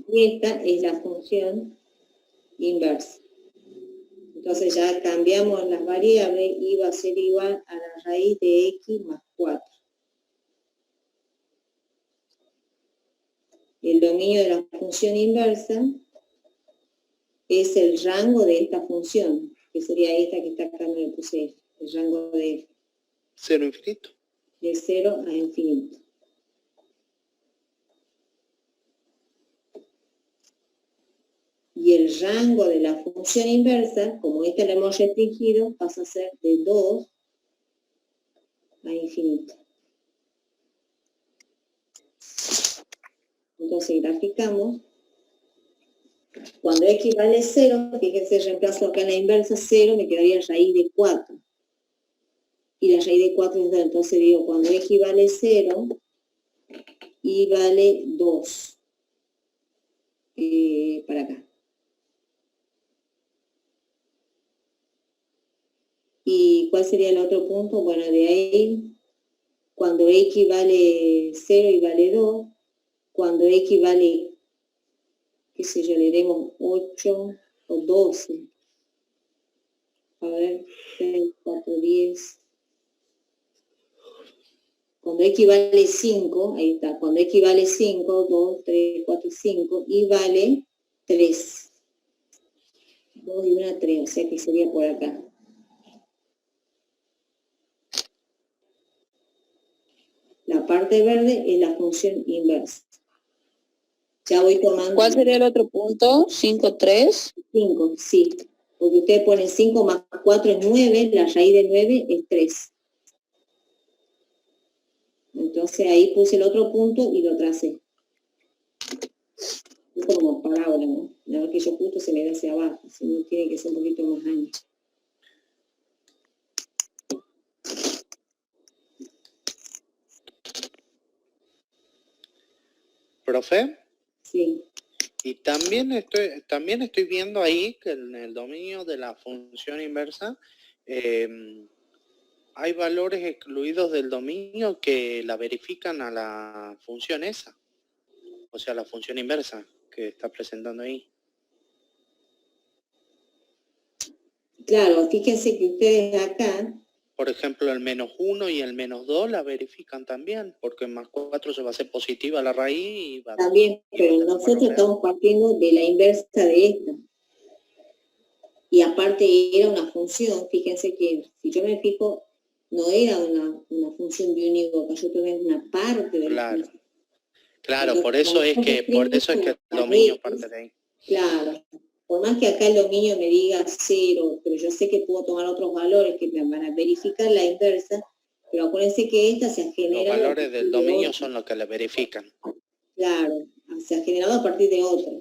Y esta es la función inversa. Entonces ya cambiamos las variables, y va a ser igual a la raíz de x más 4. El dominio de la función inversa es el rango de esta función, que sería esta que está acá, no le puse F, el rango de F. 0 a infinito. De 0 a infinito. Y el rango de la función inversa, como esta la hemos restringido, pasa a ser de 2 a infinito. Entonces graficamos. Cuando x vale 0, fíjense, reemplazo acá en la inversa 0, me quedaría raíz de 4. Y la raíz de 4 es 2, entonces digo, cuando x vale 0, y vale 2. Para acá. ¿Y cuál sería el otro punto? Bueno, de ahí, cuando x vale 0 y vale 2, cuando x vale, qué sé yo, le demos 8 o 12. A ver, 6, 4, 10. Cuando x vale 5, ahí está, cuando x vale 5, 2, 3, 4, 5, y vale 3. 2 y 1, 3, o sea que sería por acá. La parte verde es la función inversa. Ya voy tomando... ¿Cuál sería el otro punto? 5, 3. 5, sí. Porque ustedes ponen 5 más 4 es 9, la raíz de 9 es 3. Entonces ahí puse el otro punto y lo tracé. Es como parábola, ¿no? La vez que yo punto se me da hacia abajo, si no tiene que ser un poquito más ancho. ¿Profe? Sí. Y también estoy viendo ahí que en el dominio de la función inversa hay valores excluidos del dominio que la verifican a la función esa. O sea, la función inversa que está presentando ahí. Claro, fíjense que ustedes acá... Por ejemplo, el menos 1 y el menos 2 la verifican también, porque en más 4 se va a hacer positiva la raíz y va También, pero nosotros estamos partiendo de la inversa de esta. Y aparte era una función, fíjense que si yo me fijo, no era una función de unívoca, yo tomé una parte de la función. Claro, Entonces, por eso es que el dominio parte de ahí. Claro, por más que acá el dominio me diga 0, pero yo sé que puedo tomar otros valores que me van a verificar la inversa, pero acuérdense que esta se ha generado... Los valores del dominio son los que le verifican. Claro, se ha generado a partir de otra.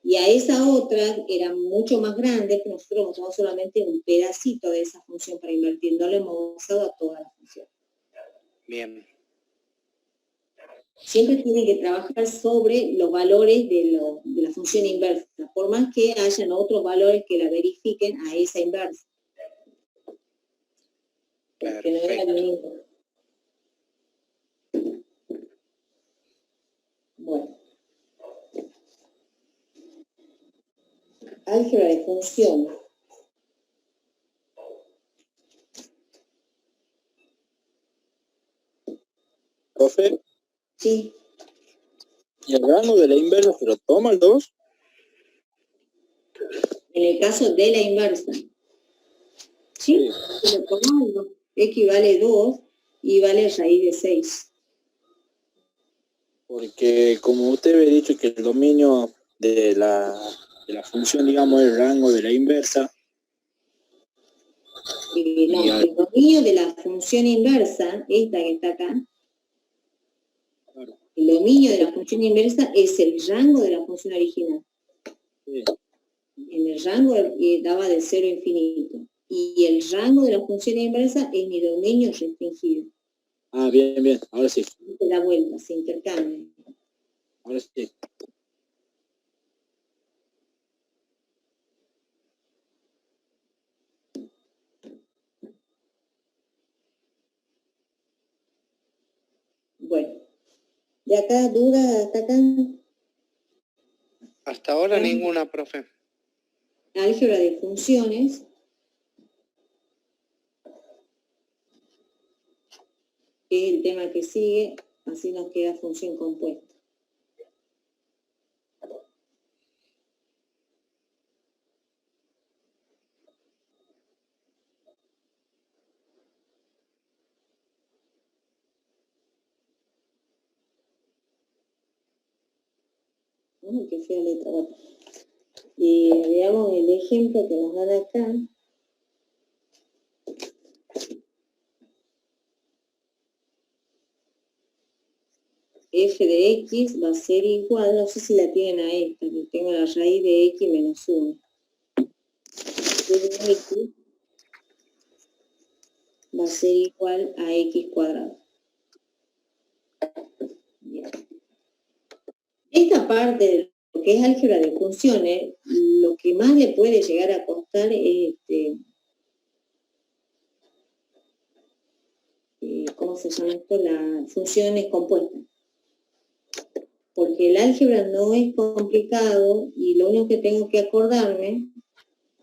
Y a esa otra era mucho más grande, que nosotros hemos usado solamente un pedacito de esa función para invertir, no le hemos usado a toda la función. Bien. siempre tienen que trabajar sobre los valores de la función inversa, por más que hayan otros valores que la verifiquen a esa inversa. Porque no era lo mismo. Bueno. Álgebra de funciones. Profe, Sí. y el rango de la inversa se lo toma el 2. En el caso de la inversa. ¿Sí? Lo tomamos, x vale 2 y vale raíz de 6. Porque como usted había dicho que el dominio de la función, digamos, el rango de la inversa. No, el dominio de la función inversa, esta que está acá, Claro. el dominio de la función inversa es el rango de la función original. Sí. En el rango daba de 0 a infinito. Y el rango de la función inversa es mi dominio restringido. Ah, bien, bien, ahora sí. Se da vuelta, se intercambia. Ahora sí. Bueno, de acá duda hasta acá. Hasta ahora ninguna, profe. Álgebra de funciones. Que es el tema que sigue, así nos queda función compuesta. Qué fea letra. Bueno. Y veamos el ejemplo que nos dan acá. F de x va a ser igual, no sé si la tienen a esta, que tengo la raíz de x menos 1. F de x va a ser igual a x cuadrado. Bien. Esta parte de lo que es álgebra de funciones, lo que más le puede llegar a costar es ¿cómo se llama esto? Las funciones compuestas. Porque el álgebra no es complicado y lo único que tengo que acordarme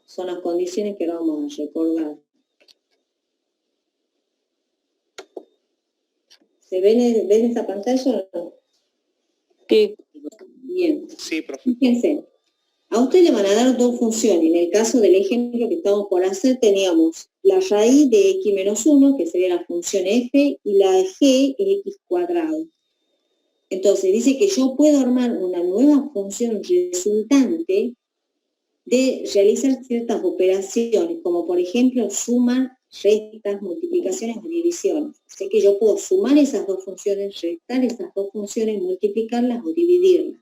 son las condiciones que vamos a recordar. ¿Se ven esa pantalla o no? Sí. Bien. Sí, profe. Fíjense, a usted le van a dar dos funciones. En el caso del ejemplo que estamos por hacer, teníamos la raíz de x menos 1, que sería la función f, y la g es x cuadrado. Entonces, dice que yo puedo armar una nueva función resultante de realizar ciertas operaciones, como por ejemplo sumar, restas, multiplicaciones o divisiones. Sé que yo puedo sumar esas dos funciones, restar esas dos funciones, multiplicarlas o dividirlas.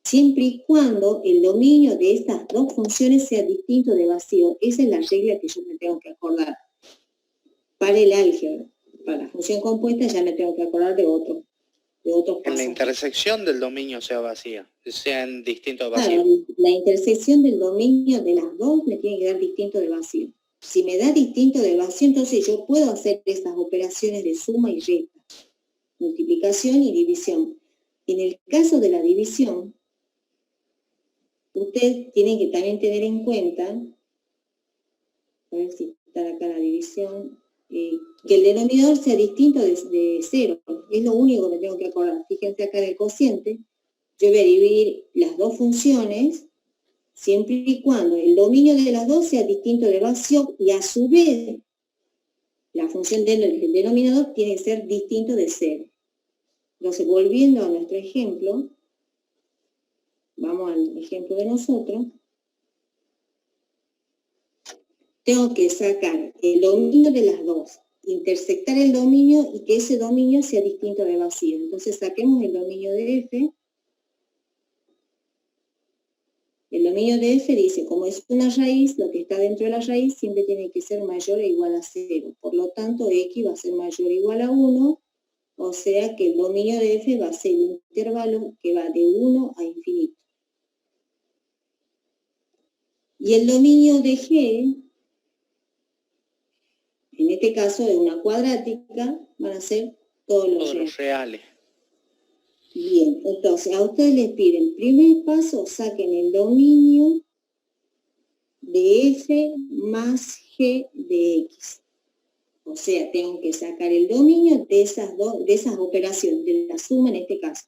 Siempre y cuando el dominio de estas dos funciones sea distinto de vacío. Esa es la regla que yo me tengo que acordar. Para el álgebra, para la función compuesta ya me tengo que acordar de otros En pasos. la intersección del dominio sea vacía, sean distintos de Claro, vacío. la intersección del dominio de las dos me tiene que dar distinto de vacío. Si me da distinto de vacío, entonces yo puedo hacer esas operaciones de suma y resta, multiplicación y división. En el caso de la división, usted tiene que también tener en cuenta, a ver si está acá la división, que el denominador sea distinto de 0. Es lo único que tengo que acordar. Fíjense acá en el cociente, yo voy a dividir las dos funciones siempre y cuando el dominio de las dos sea distinto de vacío y a su vez la función del denominador tiene que ser distinto de 0. Entonces, volviendo a nuestro ejemplo, vamos al ejemplo de nosotros, tengo que sacar el dominio de las dos, intersectar el dominio y que ese dominio sea distinto de vacío. Entonces saquemos el dominio de f. El dominio de f dice, como es una raíz, lo que está dentro de la raíz siempre tiene que ser mayor o igual a 0. Por lo tanto, x va a ser mayor o igual a 1, O sea que el dominio de f va a ser el intervalo que va de 1 a infinito. Y el dominio de g, en este caso de una cuadrática, van a ser todos los reales. Bien, entonces a ustedes les piden, primer paso, saquen el dominio de f más g de x. O sea, tengo que sacar el dominio de esas operaciones, de la suma en este caso.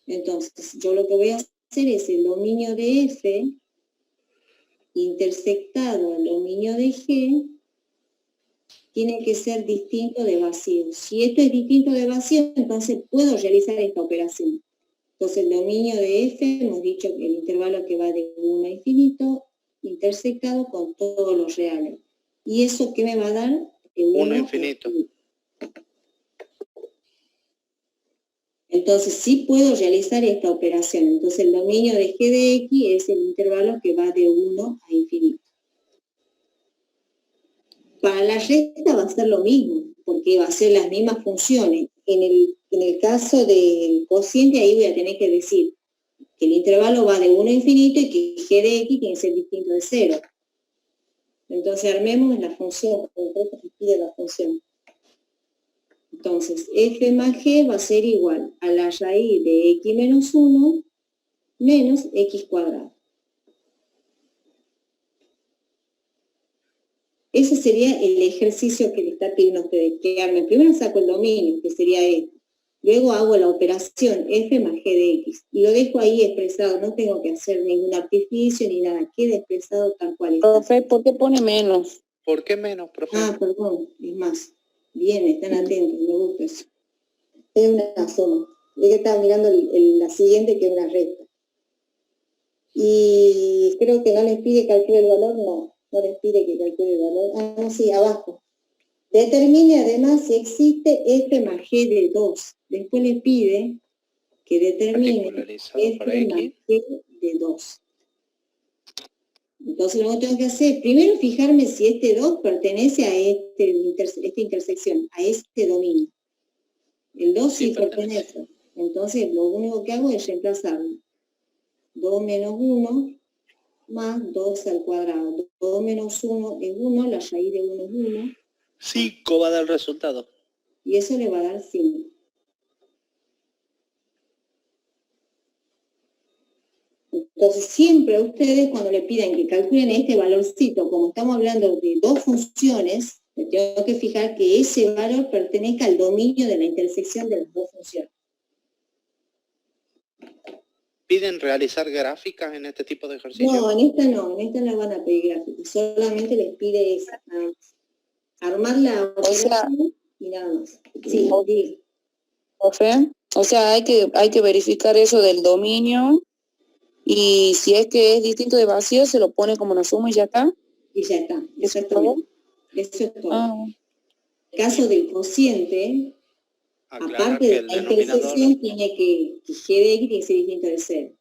Entonces, yo lo que voy a hacer es el dominio de f intersectado al dominio de g, tiene que ser distinto de vacío. Si esto es distinto de vacío, entonces puedo realizar esta operación. Entonces el dominio de f, hemos dicho que el intervalo que va de 1 a infinito, intersectado con todos los reales. ¿Y eso qué me va a dar? De 1 a infinito. Entonces sí puedo realizar esta operación. Entonces el dominio de g de x es el intervalo que va de 1 a infinito. Para la resta va a ser lo mismo, porque va a ser las mismas funciones. En el caso del cociente, ahí voy a tener que decir que el intervalo va de 1 a infinito y que g de x tiene que ser distinto de 0. Entonces armemos la función, porque pide la función. Entonces, f más g va a ser igual a la raíz de x menos 1 menos x cuadrado. Ese sería el ejercicio que le está pidiendo a ustedes, que armen. Primero saco el dominio, que sería este. Luego hago la operación f más g de x. Y lo dejo ahí expresado, no tengo que hacer ningún artificio ni nada. Queda expresado tal cual está. Profe, ¿por qué pone menos? ¿Por qué menos, profe? Ah, perdón, es más. Bien, están atentos, me gusta eso. Es una suma. Yo estaba mirando la siguiente, que es una recta. Y creo que no les pide calcular el valor, no. No les pide que calcule el valor. Ah, no, sí, abajo. Determine además si existe f más g de 2. Después les pide que determine f más g de 2. Entonces lo que tengo que hacer, primero fijarme si este 2 pertenece a esta intersección, a este dominio. El 2 sí pertenece. Entonces lo único que hago es reemplazarlo. 2 menos 1 más 2 al cuadrado. 2 menos 1 es 1, la raíz de 1 es 1. 5 va a dar el resultado. Y eso le va a dar 5. Entonces siempre a ustedes cuando le pidan que calculen este valorcito, como estamos hablando de dos funciones, me tengo que fijar que ese valor pertenezca al dominio de la intersección de las dos funciones. ¿Piden realizar gráficas en este tipo de ejercicios? No, en esta no van a pedir gráficas, solamente les pide esa, nada más. Armar la operación y nada más. Sí, diga. Profe, o sea, hay que verificar eso del dominio, y si es que es distinto de vacío, se lo pone como una suma y ya está. Y ya está, exactamente. Eso es todo. En el caso del cociente, aparte de la intersección, tiene que g de x tiene que ser distinto de 0.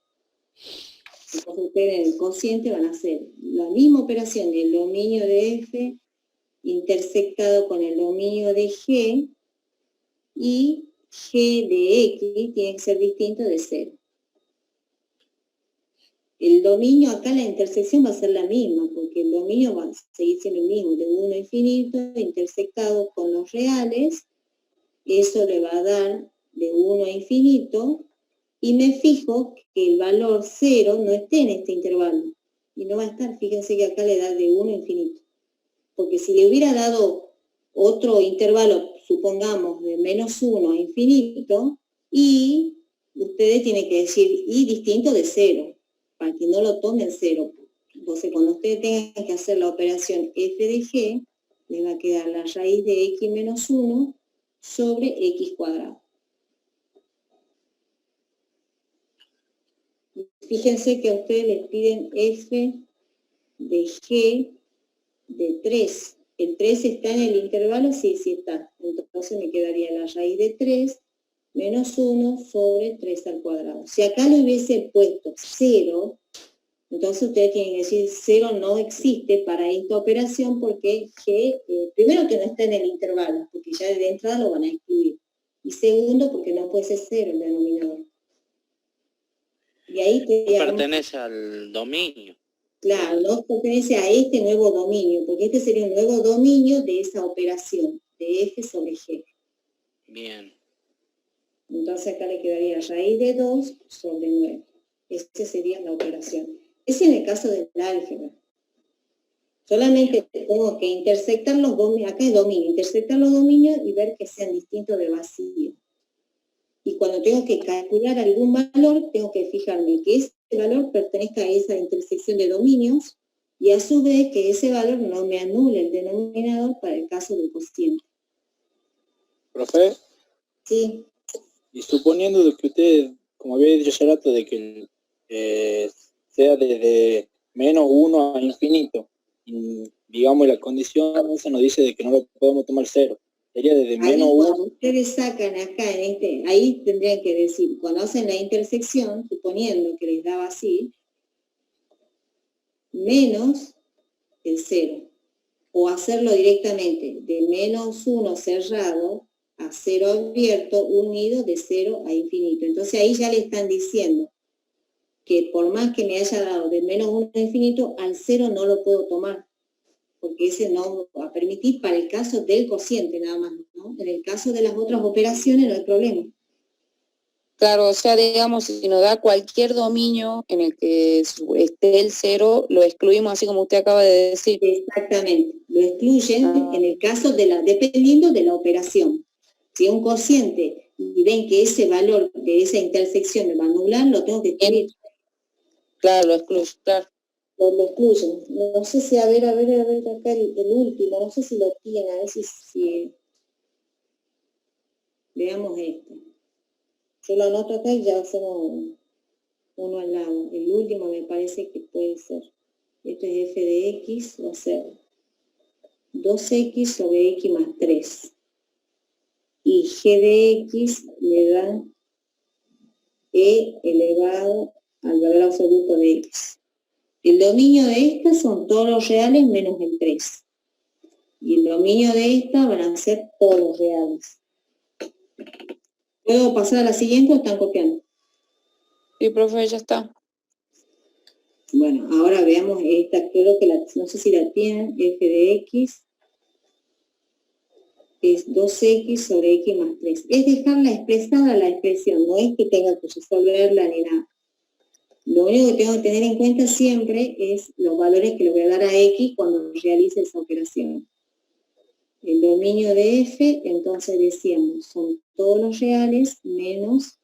Entonces ustedes en el cociente van a hacer la misma operación, el dominio de f intersectado con el dominio de g, y g de x tiene que ser distinto de 0. El dominio acá, la intersección va a ser la misma, porque el dominio va a seguir siendo el mismo, de 1 a infinito, intersectado con los reales, eso le va a dar de 1 a infinito, y me fijo que el valor 0 no esté en este intervalo, y no va a estar, fíjense que acá le da de 1 a infinito, porque si le hubiera dado otro intervalo, supongamos de menos 1 a infinito, y ustedes tienen que decir, y distinto de 0, para que no lo tomen 0. Entonces, cuando ustedes tengan que hacer la operación f de g, le va a quedar la raíz de x menos 1 sobre x cuadrado. Fíjense que a ustedes les piden f de g de 3. ¿El 3 está en el intervalo? Sí, sí está. Entonces me quedaría la raíz de 3 menos 1 sobre 3 al cuadrado. Si acá le hubiese puesto 0, entonces ustedes tienen que decir 0 no existe para esta operación porque g, primero que no está en el intervalo, porque ya de entrada lo van a excluir. Y segundo, porque no puede ser 0 el denominador. Y ahí quedaría, Pertenece al dominio. claro, no pertenece a este nuevo dominio, porque este sería un nuevo dominio de esa operación, de F sobre G. Bien. Entonces acá le quedaría raíz de 2 sobre 9. Esta sería la operación. Es en el caso del álgebra. Solamente tengo que intersectar los dominios, acá es dominio, intersectar los dominios y ver que sean distintos de vacío. Y cuando tengo que calcular algún valor, tengo que fijarme que ese valor pertenezca a esa intersección de dominios y a su vez que ese valor no me anule el denominador para el caso del cociente. Profe, Sí, y suponiendo de que usted, como había dicho hace rato, de que sea desde -1 a infinito, y, digamos, la condición esa nos dice de que no lo podemos tomar 0. Sería desde ahí -1. cuando ustedes sacan acá en este, ahí tendrían que decir, cuando hacen la intersección, suponiendo que les daba así, menos el 0. O hacerlo directamente de -1 cerrado a 0 abierto, unido de 0 a infinito. Entonces ahí ya le están diciendo que por más que me haya dado de -1 a infinito, al 0 no lo puedo tomar, porque ese no va a permitir para el caso del cociente nada más, ¿no? En el caso de las otras operaciones no hay problema. Claro, o sea, digamos, si nos da cualquier dominio en el que esté el 0, lo excluimos así como usted acaba de decir. Exactamente, lo excluyen en el caso de dependiendo de la operación. Si es un cociente y ven que ese valor de esa intersección me va a anular, lo tengo que excluir. Claro, lo excluye, claro. Lo excluyen. No sé si, a ver, acá el último, no sé si lo tiene, a ver si veamos esto. Yo lo anoto acá y ya hacemos uno al lado. El último me parece que puede ser. Esto es f de x, va a ser 2x sobre x más 3. Y g de x le da e elevado al valor absoluto de x. El dominio de esta son todos los reales menos el 3. Y el dominio de esta van a ser todos los reales. ¿Puedo pasar a la siguiente o están copiando? Sí, profe, ya está. Bueno, ahora veamos esta, creo que no sé si la tienen, f de x es 2x sobre x más 3. Es dejarla expresada la expresión, no es que tenga que resolverla ni nada. Lo único que tengo que tener en cuenta siempre es los valores que le voy a dar a x cuando realice esa operación. El dominio de f, entonces decíamos, son todos los reales menos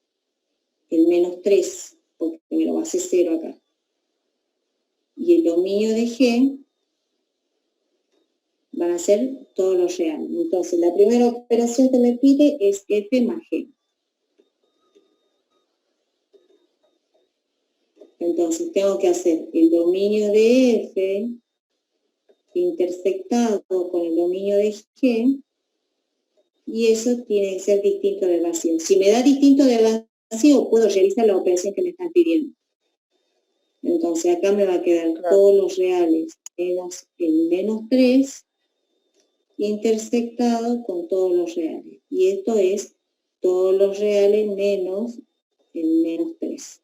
el menos 3, porque me lo va a hacer 0 acá. Y el dominio de g van a ser todos los reales. Entonces, la primera operación que me pide es f más g. Entonces, tengo que hacer el dominio de f intersectado con el dominio de g, y eso tiene que ser distinto del vacío. Si me da distinto del vacío, puedo realizar la operación que me están pidiendo. Entonces, acá me va a quedar todos los reales menos el menos 3, intersectado con todos los reales. Y esto es todos los reales menos el menos 3.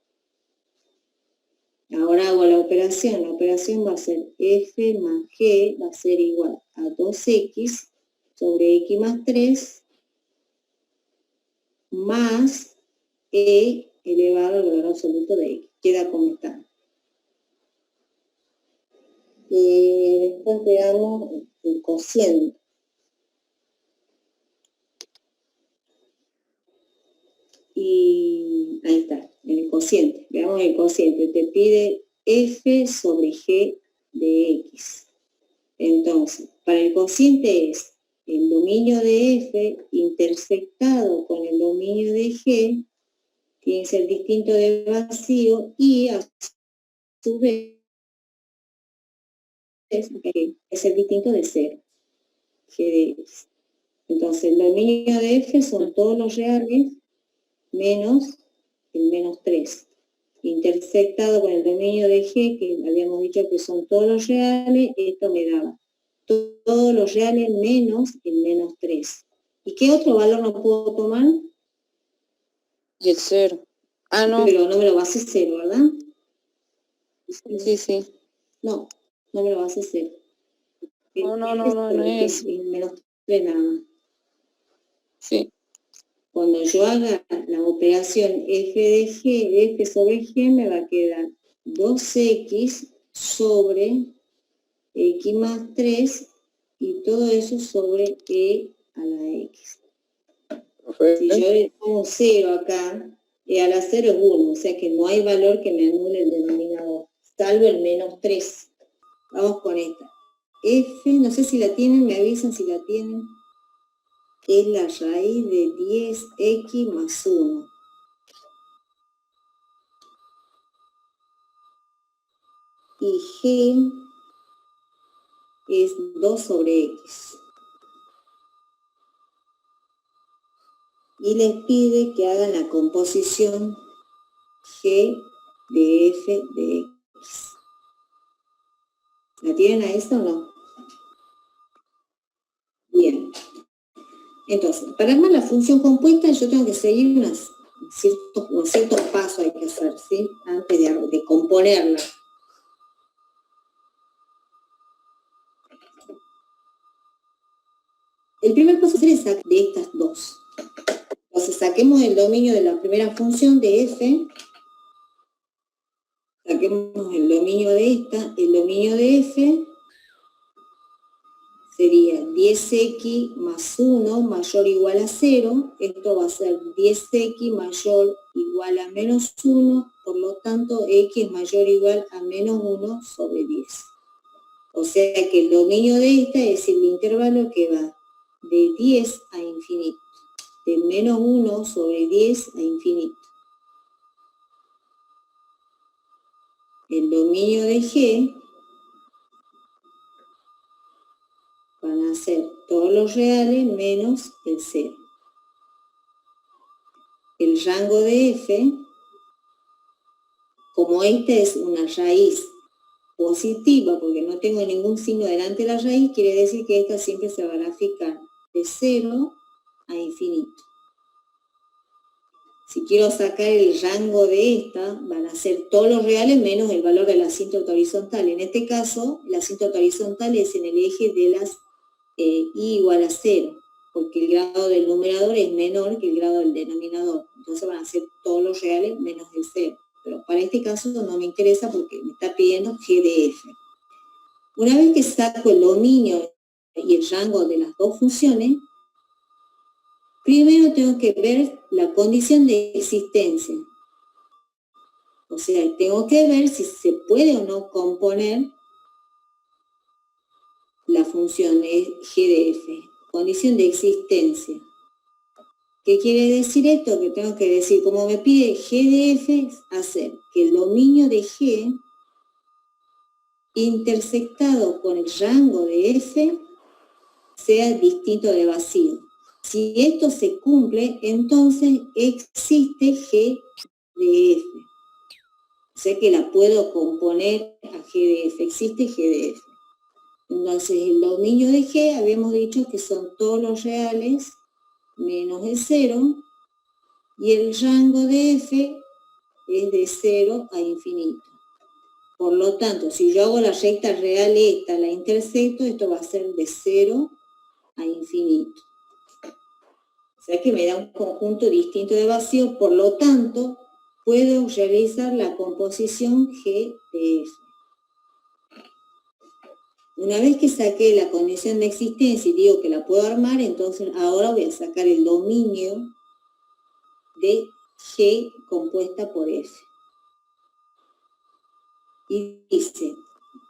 Ahora hago la operación. La operación va a ser f más g, va a ser igual a 2x sobre x más 3 más e elevado al valor absoluto de x. Queda como está. Después veamos el cociente. Y ahí está, el cociente. Veamos el cociente. Te pide f sobre g de x. Entonces, para el cociente es el dominio de f intersectado con el dominio de g, tiene que ser distinto del vacío, y a su vez es el distinto de 0, g de x. Entonces, el dominio de f son todos los reales menos el menos 3. Intersectado con el dominio de g, que habíamos dicho que son todos los reales, esto me daba todos los reales menos el menos 3. ¿Y qué otro valor no puedo tomar? Y el 0. Ah, no. Pero no me lo va a hacer 0, ¿verdad? Sí. No, no me lo va a hacer 0. No es. Menos 3 nada más. Sí. Cuando yo haga la operación f de g, f sobre g, me va a quedar 2x sobre x más 3 y todo eso sobre e a la x. Si yo le pongo 0 acá, e a la 0 es 1, o sea que no hay valor que me anule el denominador, salvo el menos 3. Vamos con esta. F, no sé si la tienen, me avisan si la tienen. Es la raíz de 10x más 1. Y g es 2 sobre x. Y les pide que hagan la composición g de f de x. ¿La tienen a esta o no? Bien. Entonces, para armar la función compuesta yo tengo que seguir unos ciertos pasos hay que hacer, ¿sí? Antes de componerla. El primer paso es sacar de estas dos. Entonces saquemos el dominio de la primera función de f, saquemos el dominio de esta, el dominio de f sería 10x más 1 mayor o igual a 0, esto va a ser 10x mayor o igual a menos 1, por lo tanto x es mayor o igual a menos 1 sobre 10. O sea que el dominio de esta es el intervalo que va de 10 a infinito, de menos 1 sobre 10 a infinito. El dominio de g van a ser todos los reales menos el 0. El rango de f, como esta es una raíz positiva, porque no tengo ningún signo delante de la raíz, quiere decir que esta siempre se va a graficar de 0 a infinito. Si quiero sacar el rango de esta, van a ser todos los reales menos el valor de la asíntota horizontal. En este caso, la asíntota horizontal es en el eje de las y igual a 0, porque el grado del numerador es menor que el grado del denominador. Entonces van a ser todos los reales menos el 0. Pero para este caso no me interesa porque me está pidiendo g de f. Una vez que saco el dominio y el rango de las dos funciones, primero tengo que ver la condición de existencia. O sea, tengo que ver si se puede o no componer la función g de f. Condición de existencia. ¿Qué quiere decir esto? Que tengo que decir, como me pide g de f, hacer que el dominio de g intersectado con el rango de f sea distinto de vacío. Si esto se cumple, entonces existe g de f. O sea que la puedo componer a g de f, existe g de f. Entonces el dominio de g habíamos dicho que son todos los reales menos el 0 y el rango de f es de 0 a infinito. Por lo tanto, si yo hago la recta real esta, la intersecto, esto va a ser de 0 a infinito. O sea que me da un conjunto distinto de vacío, por lo tanto, puedo realizar la composición g de f. Una vez que saqué la condición de existencia y digo que la puedo armar, entonces ahora voy a sacar el dominio de g compuesta por f. Y dice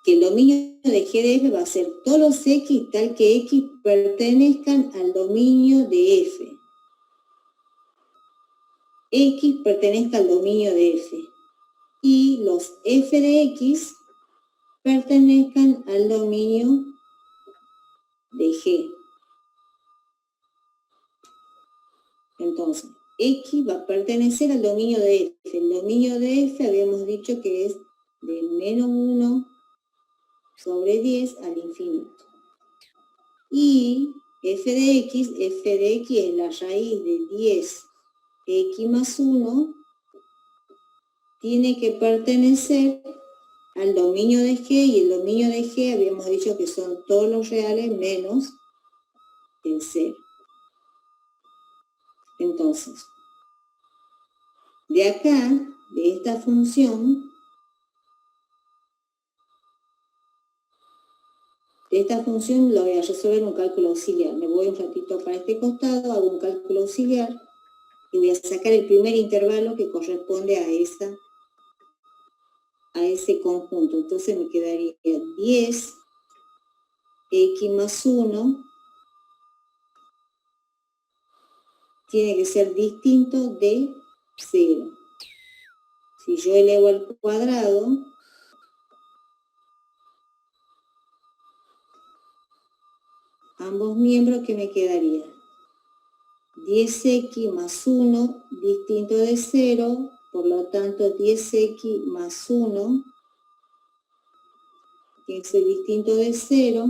que el dominio de g de f va a ser todos los x tal que x pertenezcan al dominio de f. X pertenezca al dominio de f. Y los f de x pertenezcan al dominio de g. Entonces, x va a pertenecer al dominio de f. El dominio de f habíamos dicho que es de menos 1 sobre 10 al infinito. Y f de x es la raíz de 10x más 1, tiene que pertenecer al dominio de G, y el dominio de G habíamos dicho que son todos los reales menos el 0. Entonces, de acá, de esta función, lo voy a resolver un cálculo auxiliar. Me voy un ratito para este costado, hago un cálculo auxiliar y voy a sacar el primer intervalo que corresponde a ese conjunto. Entonces me quedaría 10x más 1 tiene que ser distinto de 0. Si yo elevo al cuadrado, ambos miembros, ¿qué me quedaría? 10x más 1 distinto de 0, por lo tanto 10x más 1 tiene que ser distinto de 0.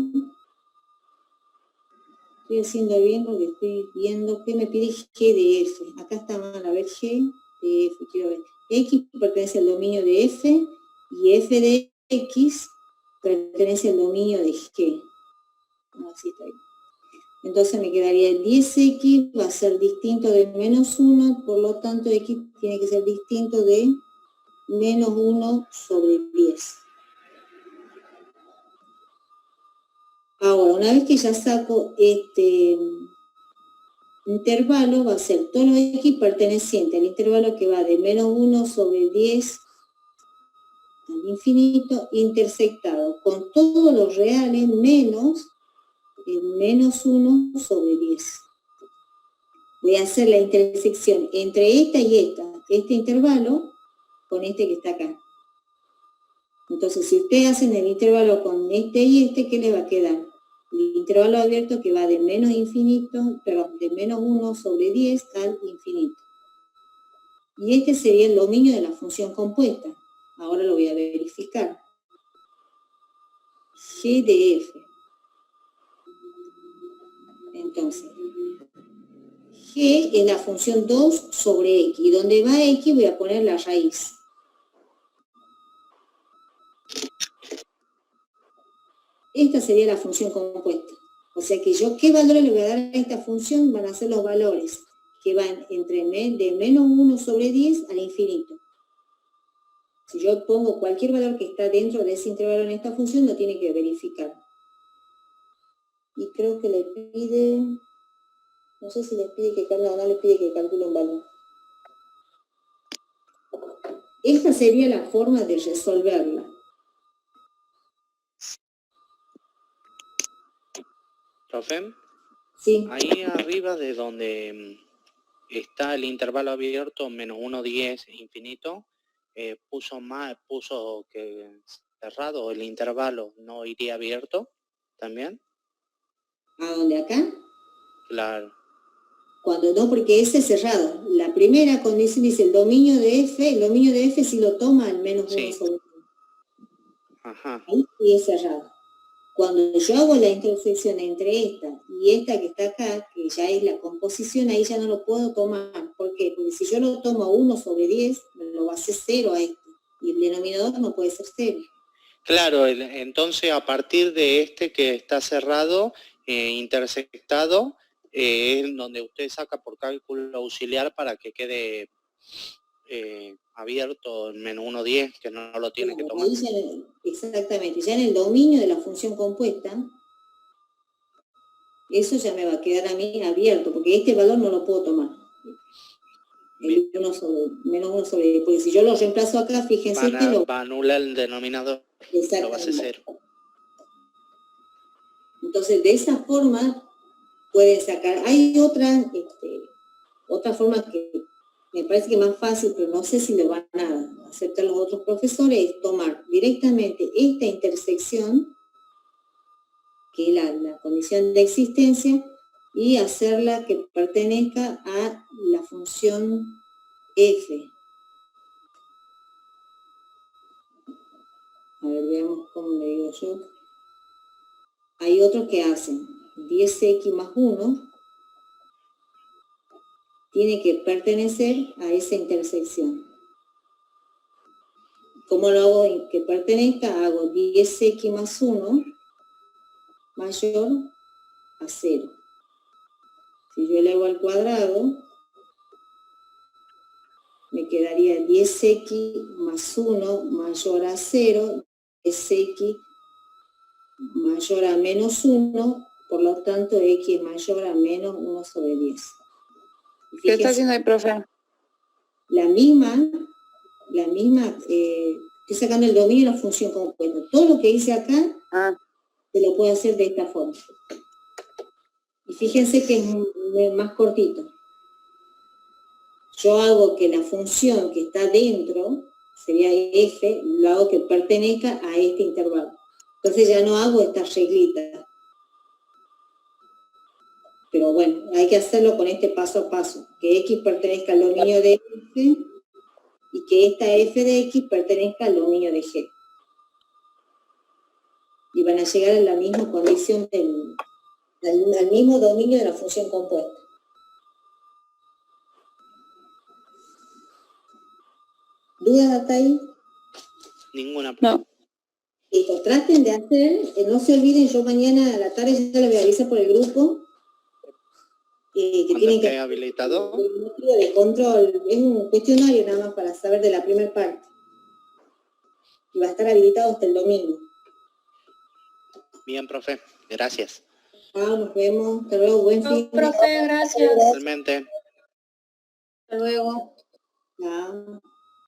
Estoy haciendo bien porque estoy viendo que me pide G de F. Acá está mal, a ver, G de F, quiero ver. X pertenece al dominio de F y F de X pertenece al dominio de G. Así está bien. Entonces me quedaría 10x va a ser distinto de menos 1, por lo tanto x tiene que ser distinto de menos 1 sobre 10. Ahora, una vez que ya saco este intervalo, va a ser todo lo x perteneciente al intervalo que va de menos 1 sobre 10 al infinito, intersectado con todos los reales menos el menos 1 sobre 10. Voy a hacer la intersección entre esta y este intervalo, con este que está acá. Entonces, si ustedes hacen el intervalo con este y este, ¿qué les va a quedar? El intervalo abierto que va de menos infinito, perdón, de menos 1 sobre 10 al infinito. Y este sería el dominio de la función compuesta. Ahora lo voy a verificar. G de F. Entonces, G es la función 2 sobre X. Y donde va X voy a poner la raíz. Esta sería la función compuesta. O sea que yo, ¿qué valores le voy a dar a esta función? Van a ser los valores que van entre de menos 1 sobre 10 al infinito. Si yo pongo cualquier valor que está dentro de ese intervalo en esta función, lo tiene que verificar. Y creo que le pide... No sé si le pide que calcule o no le pide que calcule un valor. Esta sería la forma de resolverla. ¿Profe? Sí. Ahí arriba de donde está el intervalo abierto, menos 1, 10, infinito, puso que cerrado el intervalo no iría abierto también. ¿A dónde acá? Claro. Cuando no, porque ese es cerrado. La primera condición dice el dominio de F si lo toma al menos 1 sobre 10. Ajá. Ahí sí es cerrado. Cuando yo hago la intersección entre esta y esta que está acá, que ya es la composición, ahí ya no lo puedo tomar. ¿Por qué? Porque si yo lo tomo a 1 sobre 10, me lo va a hacer 0 a esto. Y el denominador no puede ser 0. Claro, entonces a partir de este que está cerrado, intersectado, es donde usted saca por cálculo auxiliar para que quede abierto en menos 1, 10, que no lo tiene que tomar. Ahí ya, exactamente, ya en el dominio de la función compuesta, eso ya me va a quedar a mí abierto, porque este valor no lo puedo tomar. El 1 sobre, menos 1 sobre 10, porque si yo lo reemplazo acá, fíjense que va a anular el denominador, lo va a hacer 0. Entonces, de esa forma pueden sacar. Hay otra forma que me parece que es más fácil, pero no sé si lo van a aceptar los otros profesores, es tomar directamente esta intersección, que es la condición de existencia, y hacerla que pertenezca a la función f. A ver, veamos cómo le digo yo. Hay otros que hacen. 10x más 1 tiene que pertenecer a esa intersección. ¿Cómo lo hago en que pertenezca? Hago 10x más 1 mayor a 0. Si yo elevo al cuadrado, me quedaría 10x más 1 mayor a 0, 10x mayor a menos 1, por lo tanto x es mayor a menos 1 sobre 10. ¿Qué está haciendo el profe? La misma, estoy sacando el dominio de la función compuesta. Todo lo que hice acá, se lo puedo hacer de esta forma. Y fíjense que es más cortito. Yo hago que la función que está dentro, sería f, lo hago que pertenezca a este intervalo. Entonces ya no hago esta reglita. Pero bueno, hay que hacerlo con este paso a paso. Que x pertenezca al dominio de f y que esta f de x pertenezca al dominio de g. Y van a llegar a la misma condición, al mismo dominio de la función compuesta. ¿Dudas hasta ahí? Ninguna. No. Listo, traten de hacer, no se olviden, yo mañana a la tarde ya les voy a avisar por el grupo, que Cuando tienen esté que habilitado. el motivo de control, es un cuestionario nada más para saber de la primera parte. Y va a estar habilitado hasta el domingo. Bien, profe. Gracias. Nos vemos, hasta luego, buen fin. Profe, gracias. Igualmente. Hasta luego. Chao.